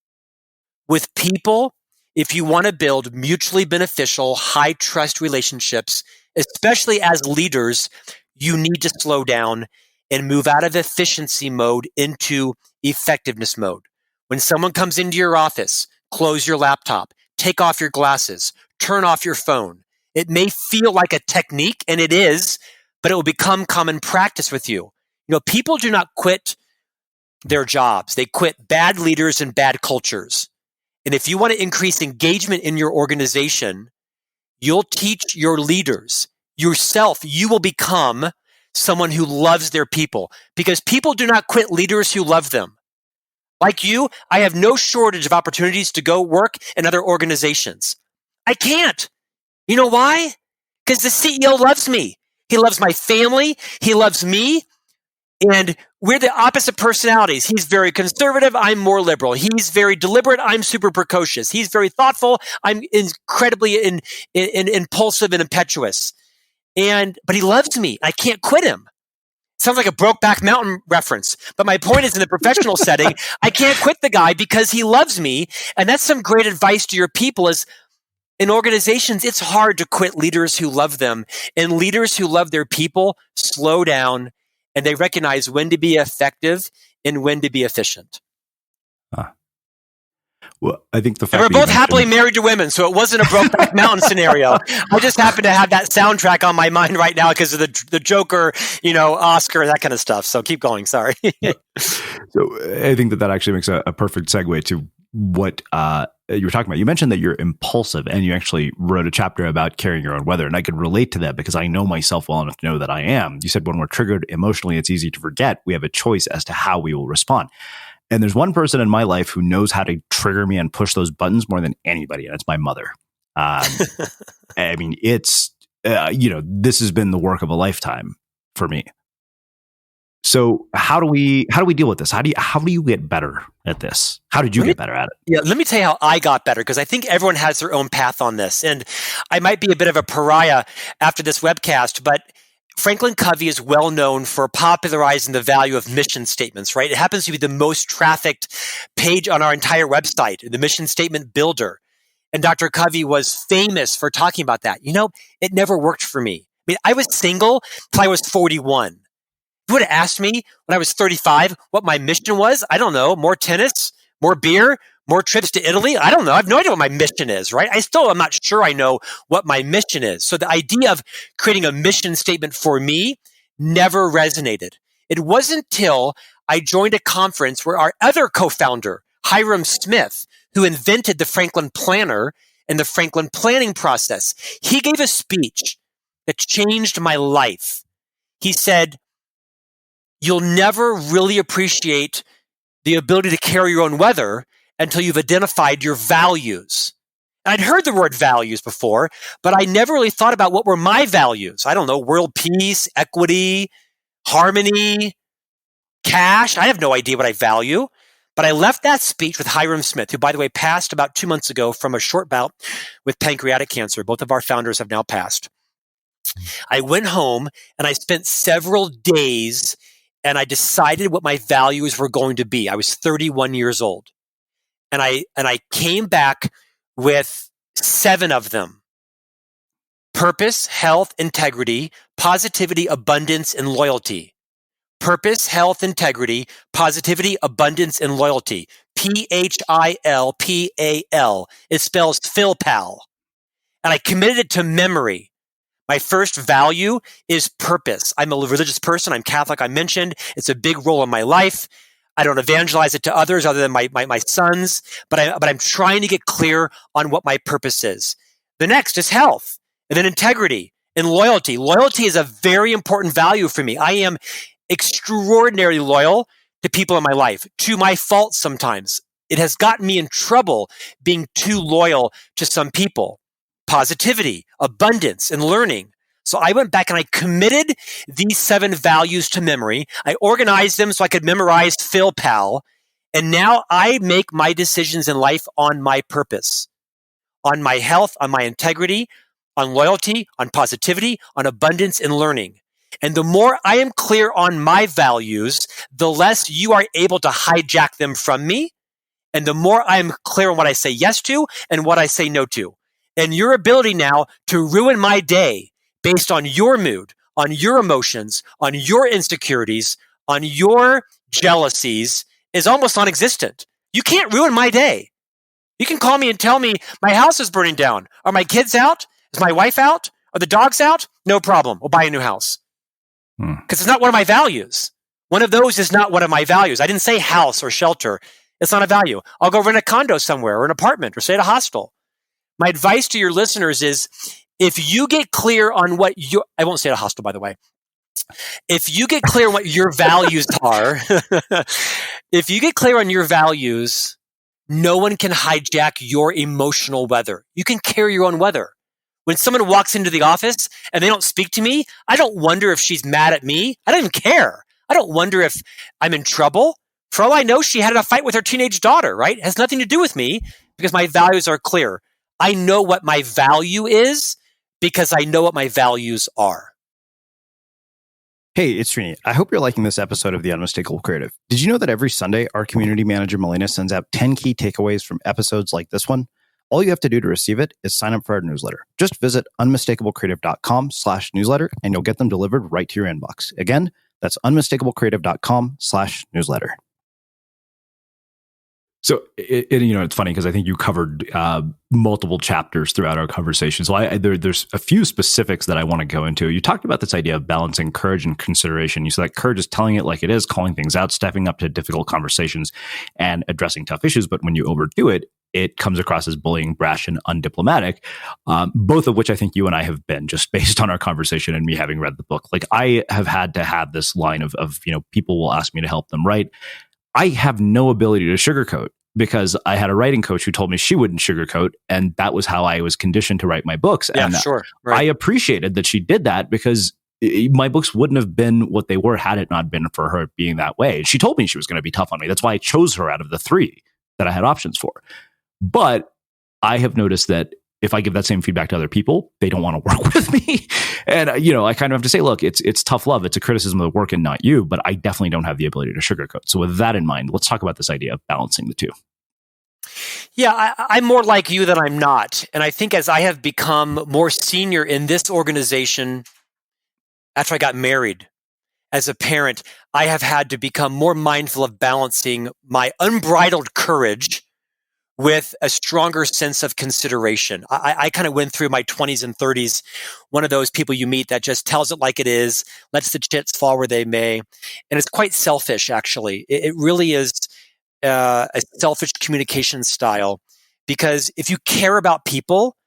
With people, if you want to build mutually beneficial, high trust relationships, especially as leaders, you need to slow down and move out of efficiency mode into effectiveness mode. When someone comes into your office, close your laptop, take off your glasses, turn off your phone. It may feel like a technique, and it is, but it will become common practice with you. You know, people do not quit their jobs. They quit bad leaders and bad cultures. And if you want to increase engagement in your organization, you'll teach your leaders, yourself, you will become someone who loves their people, because people do not quit leaders who love them. Like you, I have no shortage of opportunities to go work in other organizations. I can't. You know why? Because the CEO loves me. He loves my family. He loves me. And we're the opposite personalities. He's very conservative. I'm more liberal. He's very deliberate. I'm super precocious. He's very thoughtful. I'm incredibly impulsive and impetuous. But he loves me. I can't quit him. Sounds like a Brokeback Mountain reference. But my point is, in the professional setting, I can't quit the guy because he loves me. And that's some great advice to your people is, in organizations, it's hard to quit leaders who love them. And leaders who love their people slow down, and they recognize when to be effective and when to be efficient. Well, I think the fact and we're both happily married to women, so it wasn't a Brokeback Mountain scenario. I just happen to have that soundtrack on my mind right now because of the Joker, Oscar, that kind of stuff. So keep going. Sorry. So I think that actually makes a perfect segue to what you were talking about. You mentioned that you're impulsive, and you actually wrote a chapter about carrying your own weather. And I could relate to that because I know myself well enough to know that I am. You said when we're triggered emotionally, it's easy to forget. We have a choice as to how we will respond. And there's one person in my life who knows how to trigger me and push those buttons more than anybody, and it's my mother. I mean, it's, this has been the work of a lifetime for me. So how do we deal with this? How do you get better at this? How did you get better at it? Yeah, let me tell you how I got better, because I think everyone has their own path on this. And I might be a bit of a pariah after this webcast, but FranklinCovey is well known for popularizing the value of mission statements, right? It happens to be the most trafficked page on our entire website, the mission statement builder. And Dr. Covey was famous for talking about that. It never worked for me. I mean, I was single till I was 41. You would have asked me when I was 35 what my mission was. I don't know. More tennis, more beer, more trips to Italy. I don't know. I have no idea what my mission is, right? I'm not sure I know what my mission is. So the idea of creating a mission statement for me never resonated. It wasn't until I joined a conference where our other co-founder, Hiram Smith, who invented the Franklin Planner and the Franklin planning process, he gave a speech that changed my life. He said, "You'll never really appreciate the ability to carry your own weather until you've identified your values." And I'd heard the word values before, but I never really thought about what were my values. I don't know, world peace, equity, harmony, cash. I have no idea what I value. But I left that speech with Hiram Smith, who, by the way, passed about 2 months ago from a short bout with pancreatic cancer. Both of our founders have now passed. I went home and I spent several days and I decided what my values were going to be. I was 31 years old. And I came back with 7 of them: purpose, health, integrity, positivity, abundance, and loyalty. Purpose, health, integrity, positivity, abundance, and loyalty. PHILPAL. It spells PhilPal. And I committed it to memory. My first value is purpose. I'm a religious person. I'm Catholic. I mentioned it's a big role in my life. I don't evangelize it to others other than my sons, but I'm trying to get clear on what my purpose is. The next is health, and then integrity and loyalty. Loyalty is a very important value for me. I am extraordinarily loyal to people in my life, to my fault sometimes. It has gotten me in trouble being too loyal to some people. Positivity, abundance, and learning. So I went back and I committed these 7 values to memory. I organized them so I could memorize Phil Pal. And now I make my decisions in life on my purpose, on my health, on my integrity, on loyalty, on positivity, on abundance and learning. And the more I am clear on my values, the less you are able to hijack them from me. And the more I am clear on what I say yes to and what I say no to. And your ability now to ruin my day based on your mood, on your emotions, on your insecurities, on your jealousies is almost non-existent. You can't ruin my day. You can call me and tell me my house is burning down. Are my kids out? Is my wife out? Are the dogs out? No problem. We'll buy a new house. Because it's not one of my values. One of those is not one of my values. I didn't say house or shelter. It's not a value. I'll go rent a condo somewhere or an apartment or stay at a hostel. My advice to your listeners is if you get clear on what I won't say at a hostel, by the way. If you get clear on what your values are, if you get clear on your values, no one can hijack your emotional weather. You can carry your own weather. When someone walks into the office and they don't speak to me, I don't wonder if she's mad at me. I don't even care. I don't wonder if I'm in trouble. For all I know, she had a fight with her teenage daughter, right? It has nothing to do with me because my values are clear. I know what my value is because I know what my values are. Hey, it's Srini. I hope you're liking this episode of The Unmistakable Creative. Did you know that every Sunday, our community manager, Melina, sends out 10 key takeaways from episodes like this one? All you have to do to receive it is sign up for our newsletter. Just visit unmistakablecreative.com/newsletter and you'll get them delivered right to your inbox. Again, that's unmistakablecreative.com/newsletter. So, it's funny because I think you covered multiple chapters throughout our conversation. So there's a few specifics that I want to go into. You talked about this idea of balancing courage and consideration. You said that courage is telling it like it is, calling things out, stepping up to difficult conversations, and addressing tough issues. But when you overdo it, it comes across as bullying, brash, and undiplomatic, both of which I think you and I have been, just based on our conversation and me having read the book. Like, I have had to have this line of people will ask me to help them write. I have no ability to sugarcoat because I had a writing coach who told me she wouldn't sugarcoat, and that was how I was conditioned to write my books. Yeah, and sure. Right. I appreciated that she did that because my books wouldn't have been what they were had it not been for her being that way. She told me she was going to be tough on me. That's why I chose her out of the 3 that I had options for. But I have noticed that if I give that same feedback to other people, they don't want to work with me. And, I kind of have to say, look, it's tough love. It's a criticism of the work and not you, but I definitely don't have the ability to sugarcoat. So with that in mind, let's talk about this idea of balancing the two. Yeah, I'm more like you than I'm not. And I think as I have become more senior in this organization, after I got married, as a parent, I have had to become more mindful of balancing my unbridled courage with a stronger sense of consideration. I kind of went through my 20s and 30s, one of those people you meet that just tells it like it is, lets the chips fall where they may. And it's quite selfish, actually. It really is a selfish communication style, because if you care about people,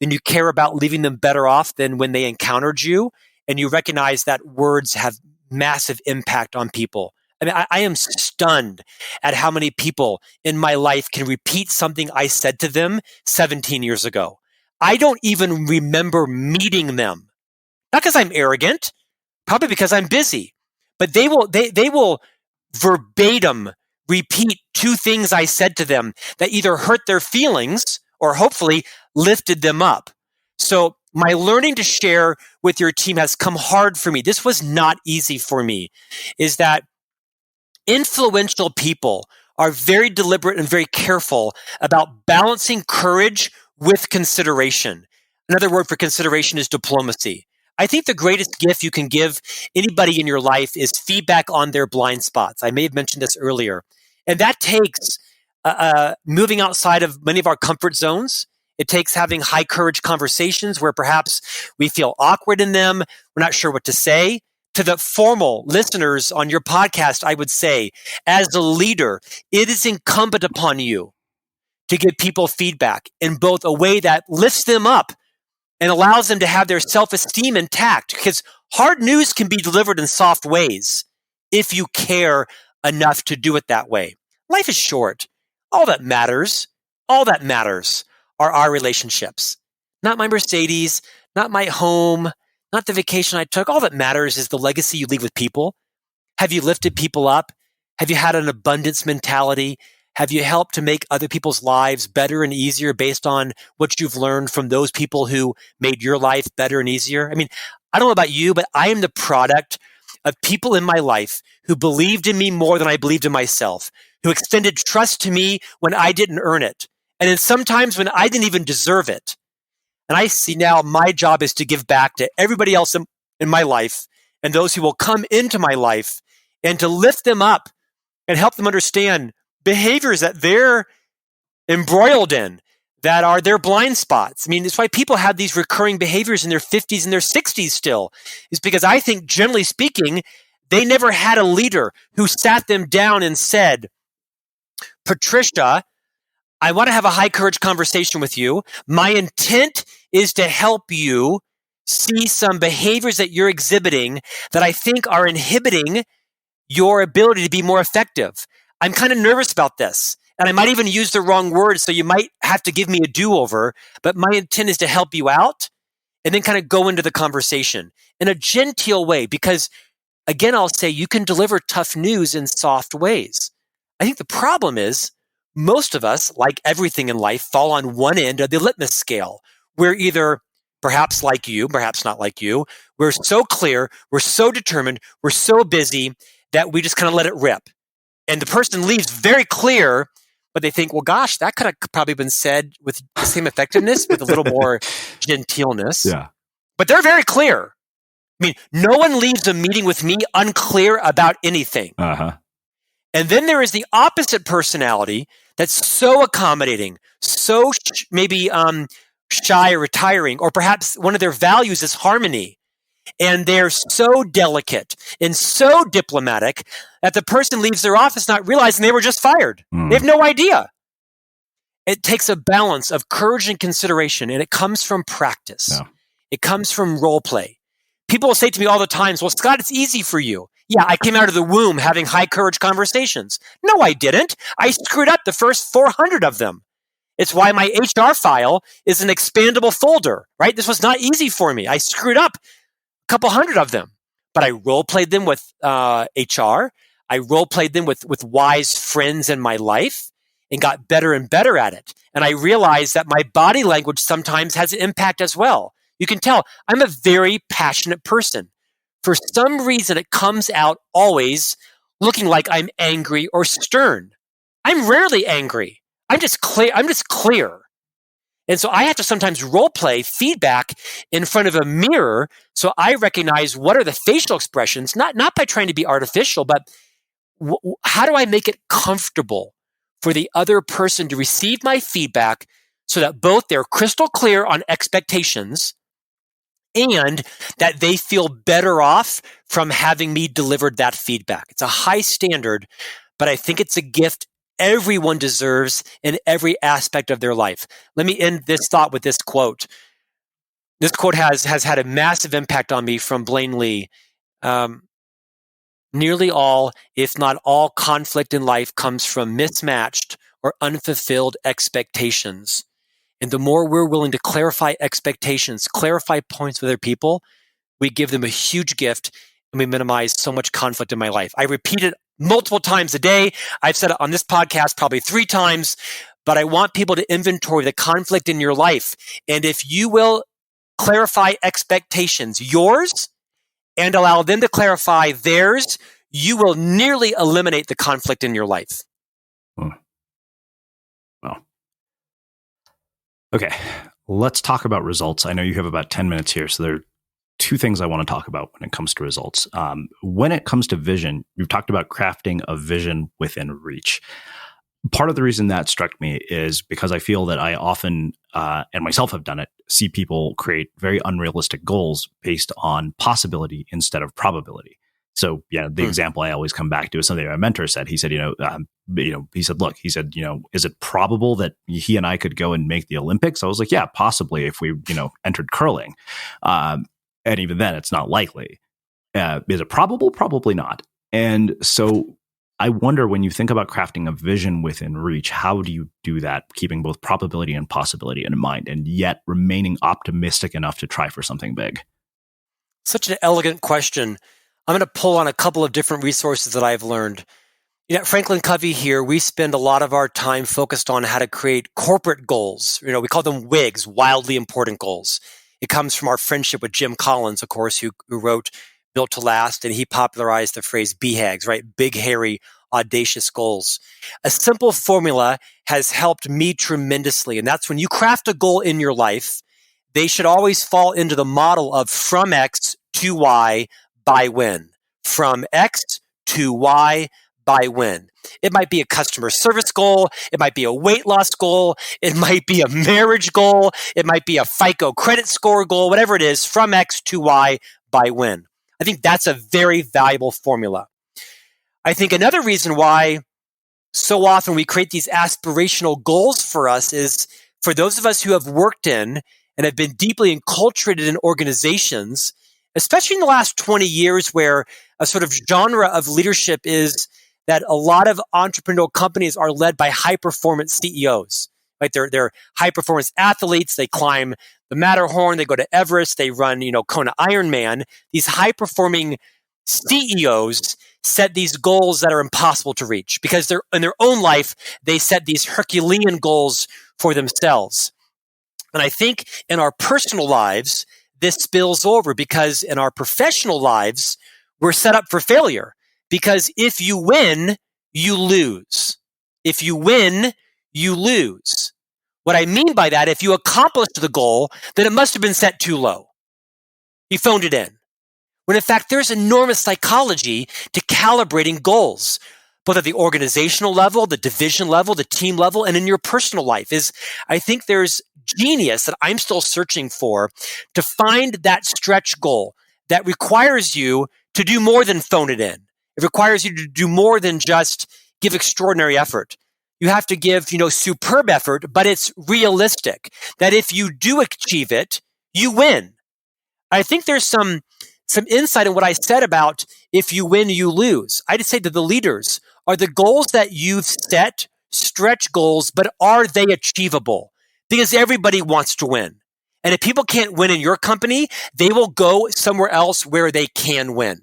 then you care about leaving them better off than when they encountered you, and you recognize that words have massive impact on people. I mean, I am stunned at how many people in my life can repeat something I said to them 17 years ago. I don't even remember meeting them. Not because I'm arrogant, probably because I'm busy. But they will verbatim repeat 2 things I said to them that either hurt their feelings or hopefully lifted them up. So my learning to share with your team has come hard for me. This was not easy for me, is that influential people are very deliberate and very careful about balancing courage with consideration. Another word for consideration is diplomacy. I think the greatest gift you can give anybody in your life is feedback on their blind spots. I may have mentioned this earlier. And that takes moving outside of many of our comfort zones It takes having high courage conversations where perhaps we feel awkward in them. We're not sure what to say. To the formal listeners on your podcast, I would say, as a leader, it is incumbent upon you to give people feedback in both a way that lifts them up and allows them to have their self-esteem intact, because hard news can be delivered in soft ways if you care enough to do it that way. Life is short. All that matters are our relationships. Not my Mercedes, not my home, not the vacation I took. All that matters is the legacy you leave with people. Have you lifted people up? Have you had an abundance mentality? Have you helped to make other people's lives better and easier based on what you've learned from those people who made your life better and easier? I mean, I don't know about you, but I am the product of people in my life who believed in me more than I believed in myself, who extended trust to me when I didn't earn it, and then sometimes when I didn't even deserve it. And I see now my job is to give back to everybody else in my life and those who will come into my life and to lift them up and help them understand behaviors that they're embroiled in, that are their blind spots. I mean, it's why people have these recurring behaviors in their 50s and their 60s still, is because I think, generally speaking, they never had a leader who sat them down and said, Patricia, I want to have a high courage conversation with you. My intent is to help you see some behaviors that you're exhibiting that I think are inhibiting your ability to be more effective. I'm kind of nervous about this, and I might even use the wrong word, so you might have to give me a do-over, but my intent is to help you out and then kind of go into the conversation in a genteel way, because, again, I'll say you can deliver tough news in soft ways. I think the problem is most of us, like everything in life, fall on one end of the litmus scale. We're either perhaps like you, perhaps not like you. We're so clear, we're so determined, we're so busy that we just kind of let it rip. And the person leaves very clear, but they think, well, gosh, that could have probably been said with the same effectiveness, with a little more genteelness. Yeah. But they're very clear. I mean, no one leaves a meeting with me unclear about anything. Uh-huh. And then there is the opposite personality that's so accommodating, so maybe shy or retiring, or perhaps one of their values is harmony. And they're so delicate and so diplomatic that the person leaves their office not realizing they were just fired. They have no idea. It takes a balance of courage and consideration, and it comes from practice. Yeah. It comes from role play. People will say to me all the time, well, Scott, it's easy for you. Yeah, I came out of the womb having high courage conversations. No, I didn't. I screwed up the first 400 of them. It's why my HR file is an expandable folder, right? This was not easy for me. I screwed up couple hundred of them, but I role played them with HR. I role played them with wise friends in my life and got better and better at it. And I realized that my body language sometimes has an impact as well. You can tell I'm a very passionate person. For some reason, it comes out always looking like I'm angry or stern. I'm rarely angry. I'm just clear. And so I have to sometimes role play feedback in front of a mirror so I recognize what are the facial expressions, not by trying to be artificial, but how do I make it comfortable for the other person to receive my feedback so that both they're crystal clear on expectations and that they feel better off from having me delivered that feedback. It's a high standard, but I think it's a gift everyone deserves in every aspect of their life. Let me end this thought with this quote. This quote has had a massive impact on me from Blaine Lee. Nearly all, if not all, conflict in life comes from mismatched or unfulfilled expectations. And the more we're willing to clarify expectations, clarify points with other people, we give them a huge gift and we minimize so much conflict in my life. I repeat it multiple times a day. I've said it on this podcast probably 3 times, but I want people to inventory the conflict in your life. And if you will clarify expectations, yours, and allow them to clarify theirs, you will nearly eliminate the conflict in your life. Well, okay, let's talk about results. I know you have about 10 minutes here, so there are 2 things I want to talk about when it comes to results. When it comes to vision, you've talked about crafting a vision within reach. part of the reason that struck me is because I feel that I often, and myself have done it, see people create very unrealistic goals based on possibility instead of probability. So, the example I always come back to is something my mentor said. He said, he said, look, is it probable that he and I could go and make the Olympics? I was like, yeah, possibly if we, entered curling. And even then, it's not likely. Is it probable? Probably not. And so I wonder, when you think about crafting a vision within reach, how do you do that, keeping both probability and possibility in mind, and yet remaining optimistic enough to try for something big? Such an elegant question. I'm going to pull on a couple of different resources that I've learned. At FranklinCovey here, we spend a lot of our time focused on how to create corporate goals. We call them WIGs, wildly important goals. It comes from our friendship with Jim Collins, of course, who wrote Built to Last, and he popularized the phrase BHAGs, right? Big, hairy, audacious goals. A simple formula has helped me tremendously, and that's when you craft a goal in your life, they should always fall into the model of from X to Y by when. From X to Y by when. It might be a customer service goal. It might be a weight loss goal. It might be a marriage goal. It might be a FICO credit score goal, whatever it is, from X to Y by when. I think that's a very valuable formula. I think another reason why so often we create these aspirational goals for us is for those of us who have worked in and have been deeply enculturated in organizations, especially in the last 20 years, where a sort of genre of leadership is that a lot of entrepreneurial companies are led by high-performance CEOs. Right? They're high-performance athletes. They climb the Matterhorn. They go to Everest. They run, Kona Ironman. These high-performing CEOs set these goals that are impossible to reach because they're in their own life, they set these Herculean goals for themselves. And I think in our personal lives, this spills over because in our professional lives, we're set up for failure. Because if you win, you lose. If you win, you lose. What I mean by that, if you accomplished the goal, then it must have been set too low. You phoned it in. When in fact, there's enormous psychology to calibrating goals, both at the organizational level, the division level, the team level, and in your personal life. I think there's genius that I'm still searching for to find that stretch goal that requires you to do more than phone it in. It requires you to do more than just give extraordinary effort. You have to give, superb effort, but it's realistic that if you do achieve it, you win. I think there's some insight in what I said about if you win, you lose. I just say to the leaders, are the goals that you've set stretch goals, but are they achievable? Because everybody wants to win. And if people can't win in your company, they will go somewhere else where they can win.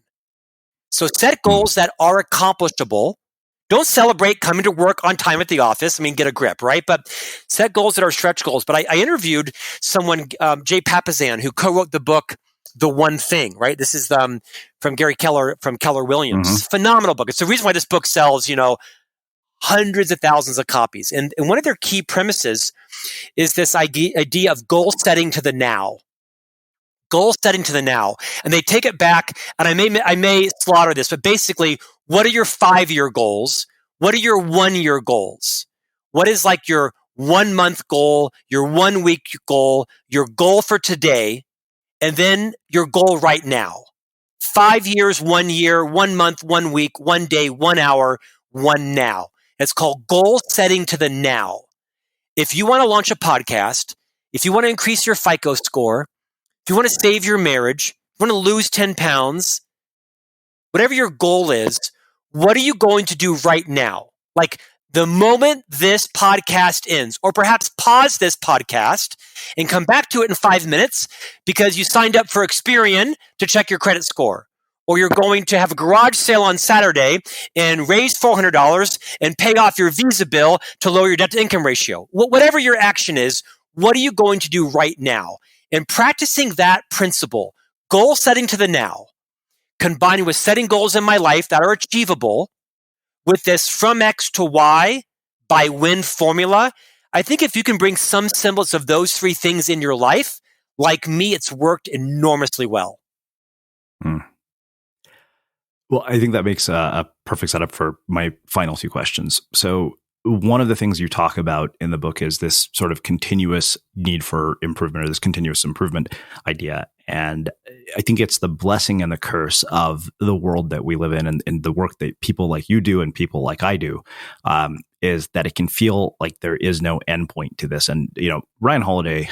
So set goals that are accomplishable. Don't celebrate coming to work on time at the office. Get a grip, right? But set goals that are stretch goals. But I interviewed someone, Jay Papasan, who co-wrote the book, The One Thing, right? This is from Gary Keller, from Keller Williams. Mm-hmm. Phenomenal book. It's the reason why this book sells, hundreds of thousands of copies. And one of their key premises is this idea of goal setting to the now. Goal setting to the now. And they take it back, and I may slaughter this, but basically, what are your 5-year goals? What are your 1-year goals? What is like your 1-month goal, your 1-week goal, your goal for today, and then your goal right now? 5 years, 1 year, 1 month, 1 week, 1 day, 1 hour, 1 now. It's called goal setting to the now. If you want to launch a podcast, if you want to increase your FICO score, if you want to save your marriage, if you want to lose 10 pounds, whatever your goal is, what are you going to do right now? Like the moment this podcast ends, or perhaps pause this podcast and come back to it in 5 minutes because you signed up for Experian to check your credit score. Or you're going to have a garage sale on Saturday and raise $400 and pay off your Visa bill to lower your debt to income ratio. Whatever your action is, what are you going to do right now? And practicing that principle, goal setting to the now, combined with setting goals in my life that are achievable with this from X to Y by when formula, I think if you can bring some semblance of those 3 things in your life, like me, it's worked enormously well. Well, I think that makes a perfect setup for my final 2 questions. So one of the things you talk about in the book is this sort of continuous need for improvement, or this continuous improvement idea. And I think it's the blessing and the curse of the world that we live in, and the work that people like you do and people like I do, is that it can feel like there is no endpoint to this. And, Ryan Holiday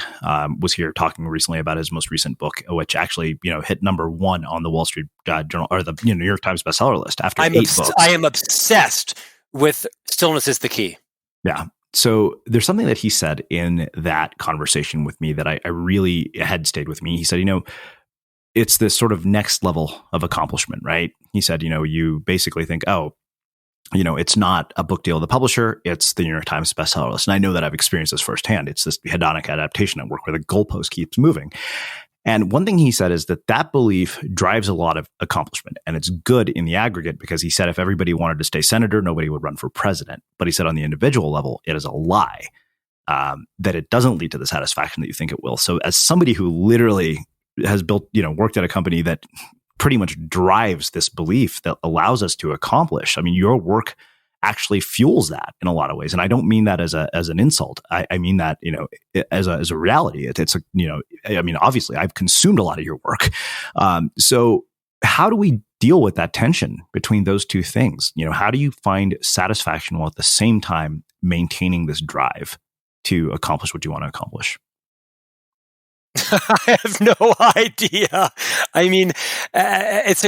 was here talking recently about his most recent book, which actually, hit #1 on the Wall Street Journal, or the New York Times bestseller list after 8 books. I am obsessed with Stillness is the Key. Yeah. So there's something that he said in that conversation with me that I really had stayed with me. He said, it's this sort of next level of accomplishment, right? He said, you basically think, it's not a book deal with the publisher, it's the New York Times bestseller list. And I know that I've experienced this firsthand. It's this hedonic adaptation at work where the goalpost keeps moving. And one thing he said is that belief drives a lot of accomplishment, and it's good in the aggregate, because he said if everybody wanted to stay senator, nobody would run for president. But he said on the individual level, it is a lie, that it doesn't lead to the satisfaction that you think it will. So as somebody who literally has built, worked at a company that pretty much drives this belief that allows us to accomplish, I mean, your work actually fuels that in a lot of ways. And I don't mean that as an insult. I mean that, as a reality. It's obviously I've consumed a lot of your work. So how do we deal with that tension between those two things? How do you find satisfaction while at the same time maintaining this drive to accomplish what you want to accomplish? I have no idea. I mean, it's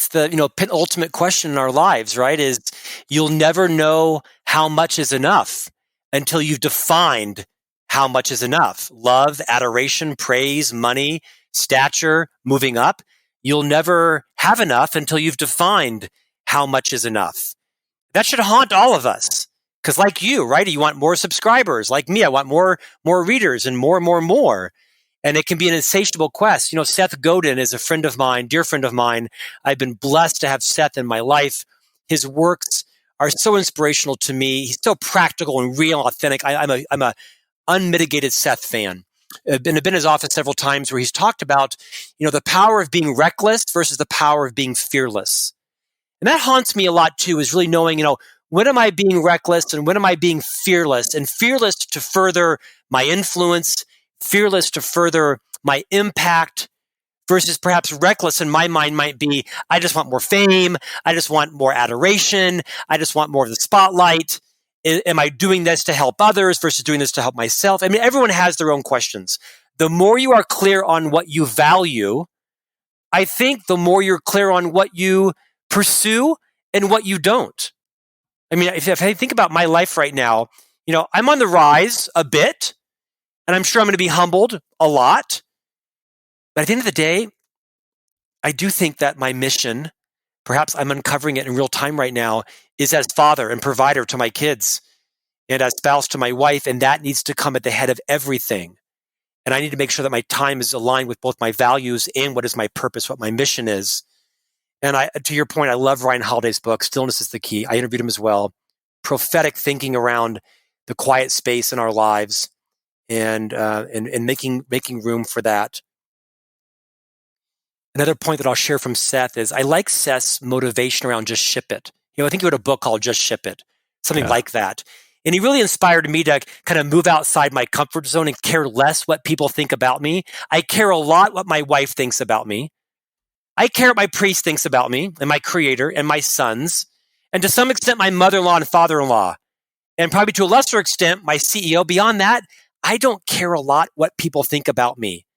the penultimate question in our lives, right? Is you'll never know how much is enough until you've defined how much is enough. Love, adoration, praise, money, stature, moving up. You'll never have enough until you've defined how much is enough. That should haunt all of us. Because like you, right? You want more subscribers. Like me, I want more readers and more. And it can be an insatiable quest. Seth Godin is a friend of mine, dear friend of mine. I've been blessed to have Seth in my life. His works are so inspirational to me. He's so practical and real, authentic. I'm a unmitigated Seth fan. I've been in his office several times where he's talked about, the power of being reckless versus the power of being fearless. And that haunts me a lot too, is really knowing, when am I being reckless and when am I being fearless? And fearless to further my influence, fearless to further my impact, versus perhaps reckless in my mind might be, I just want more fame. I just want more adoration. I just want more of the spotlight. Am I doing this to help others versus doing this to help myself? I mean, everyone has their own questions. The more you are clear on what you value, I think the more you're clear on what you pursue and what you don't. I mean, if I think about my life right now, I'm on the rise a bit, and I'm sure I'm going to be humbled a lot. But at the end of the day, I do think that my mission, perhaps I'm uncovering it in real time right now, is as father and provider to my kids and as spouse to my wife. And that needs to come at the head of everything. And I need to make sure that my time is aligned with both my values and what is my purpose, what my mission is. And to your point, I love Ryan Holiday's book, Stillness is the Key. I interviewed him as well. Prophetic thinking around the quiet space in our lives and making room for that. Another point that I'll share from Seth is I like Seth's motivation around just ship it. I think he wrote a book called Just Ship It, something like that. And he really inspired me to kind of move outside my comfort zone and care less what people think about me. I care a lot what my wife thinks about me. I care what my priest thinks about me and my creator and my sons, and to some extent, my mother-in-law and father-in-law, and probably to a lesser extent, my CEO. Beyond that, I don't care a lot what people think about me.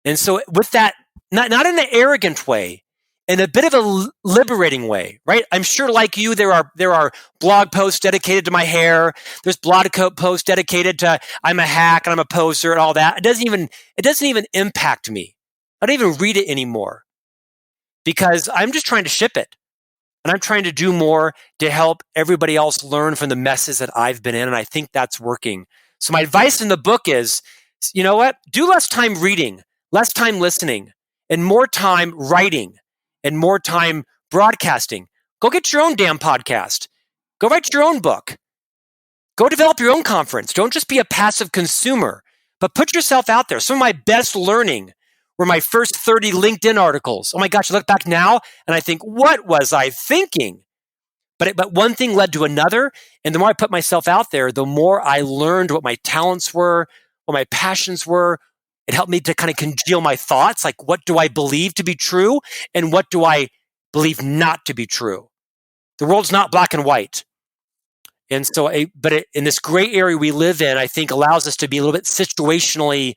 And so with that, not in an arrogant way, in a bit of a liberating way, right? I'm sure like you, there are blog posts dedicated to my hair. There's blog posts dedicated to I'm a hack and I'm a poser and all that. It doesn't even impact me. I don't even read it anymore because I'm just trying to ship it. And I'm trying to do more to help everybody else learn from the messes that I've been in. And I think that's working. So my advice in the book is, you know what? Do less time reading, less time listening, and more time writing and more time broadcasting. Go get your own damn podcast. Go write your own book. Go develop your own conference. Don't just be a passive consumer, but put yourself out there. Some of my best learning were my first 30 LinkedIn articles. Oh my gosh, I look back now and I think, what was I thinking? But one thing led to another. And the more I put myself out there, the more I learned what my talents were, what my passions were. It helped me to kind of congeal my thoughts. Like, what do I believe to be true? And what do I believe not to be true? The world's not black and white. And so, in this gray area we live in, I think allows us to be a little bit situationally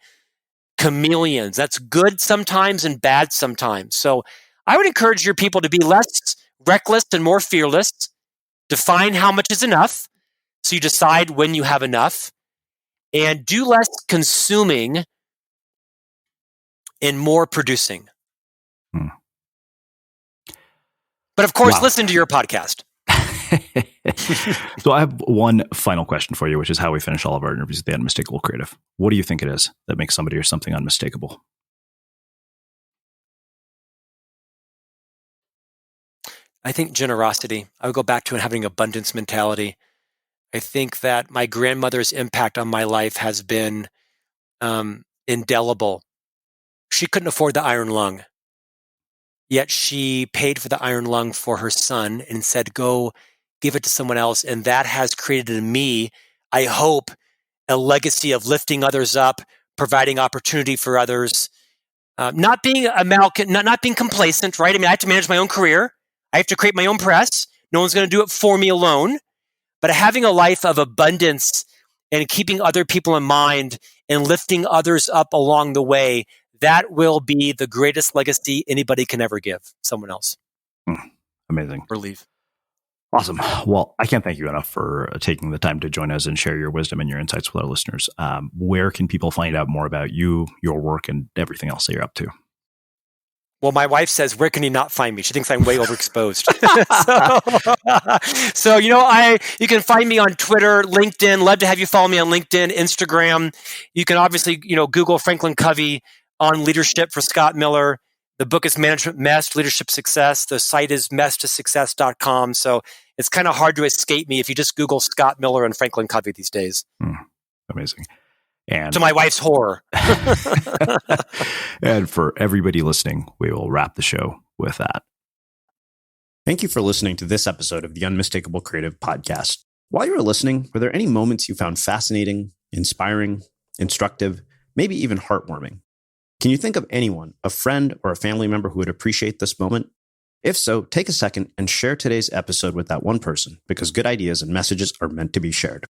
chameleons. That's good sometimes and bad sometimes. So I would encourage your people to be less reckless and more fearless. Define how much is enough. So you decide when you have enough. And do less consuming and more producing. But of course, listen to your podcast. So I have one final question for you, which is how we finish all of our interviews at the Unmistakable Creative. What do you think it is that makes somebody or something unmistakable? I think generosity. I would go back to having abundance mentality. I think that my grandmother's impact on my life has been indelible. She couldn't afford the iron lung, yet she paid for the iron lung for her son and said, go give it to someone else. And that has created in me, I hope, a legacy of lifting others up, providing opportunity for others, not being not being complacent, right? I mean, I have to manage my own career. I have to create my own press. No one's going to do it for me alone. But having a life of abundance and keeping other people in mind and lifting others up along the way, that will be the greatest legacy anybody can ever give someone else. Amazing. Or leave. Awesome. Well, I can't thank you enough for taking the time to join us and share your wisdom and your insights with our listeners. Where can people find out more about you, your work, and everything else that you're up to? Well, my wife says, where can you not find me? She thinks I'm way overexposed. So, you can find me on Twitter, LinkedIn. Love to have you follow me on LinkedIn, Instagram. You can obviously, Google FranklinCovey on leadership for Scott Miller. The book is Management Mess, Leadership Success. The site is messtosuccess.com. So it's kind of hard to escape me if you just Google Scott Miller and FranklinCovey these days. Amazing. And to my wife's horror. And for everybody listening, we will wrap the show with that. Thank you for listening to this episode of the Unmistakable Creative Podcast. While you were listening, were there any moments you found fascinating, inspiring, instructive, maybe even heartwarming? Can you think of anyone, a friend or a family member who would appreciate this moment? If so, take a second and share today's episode with that one person, because good ideas and messages are meant to be shared.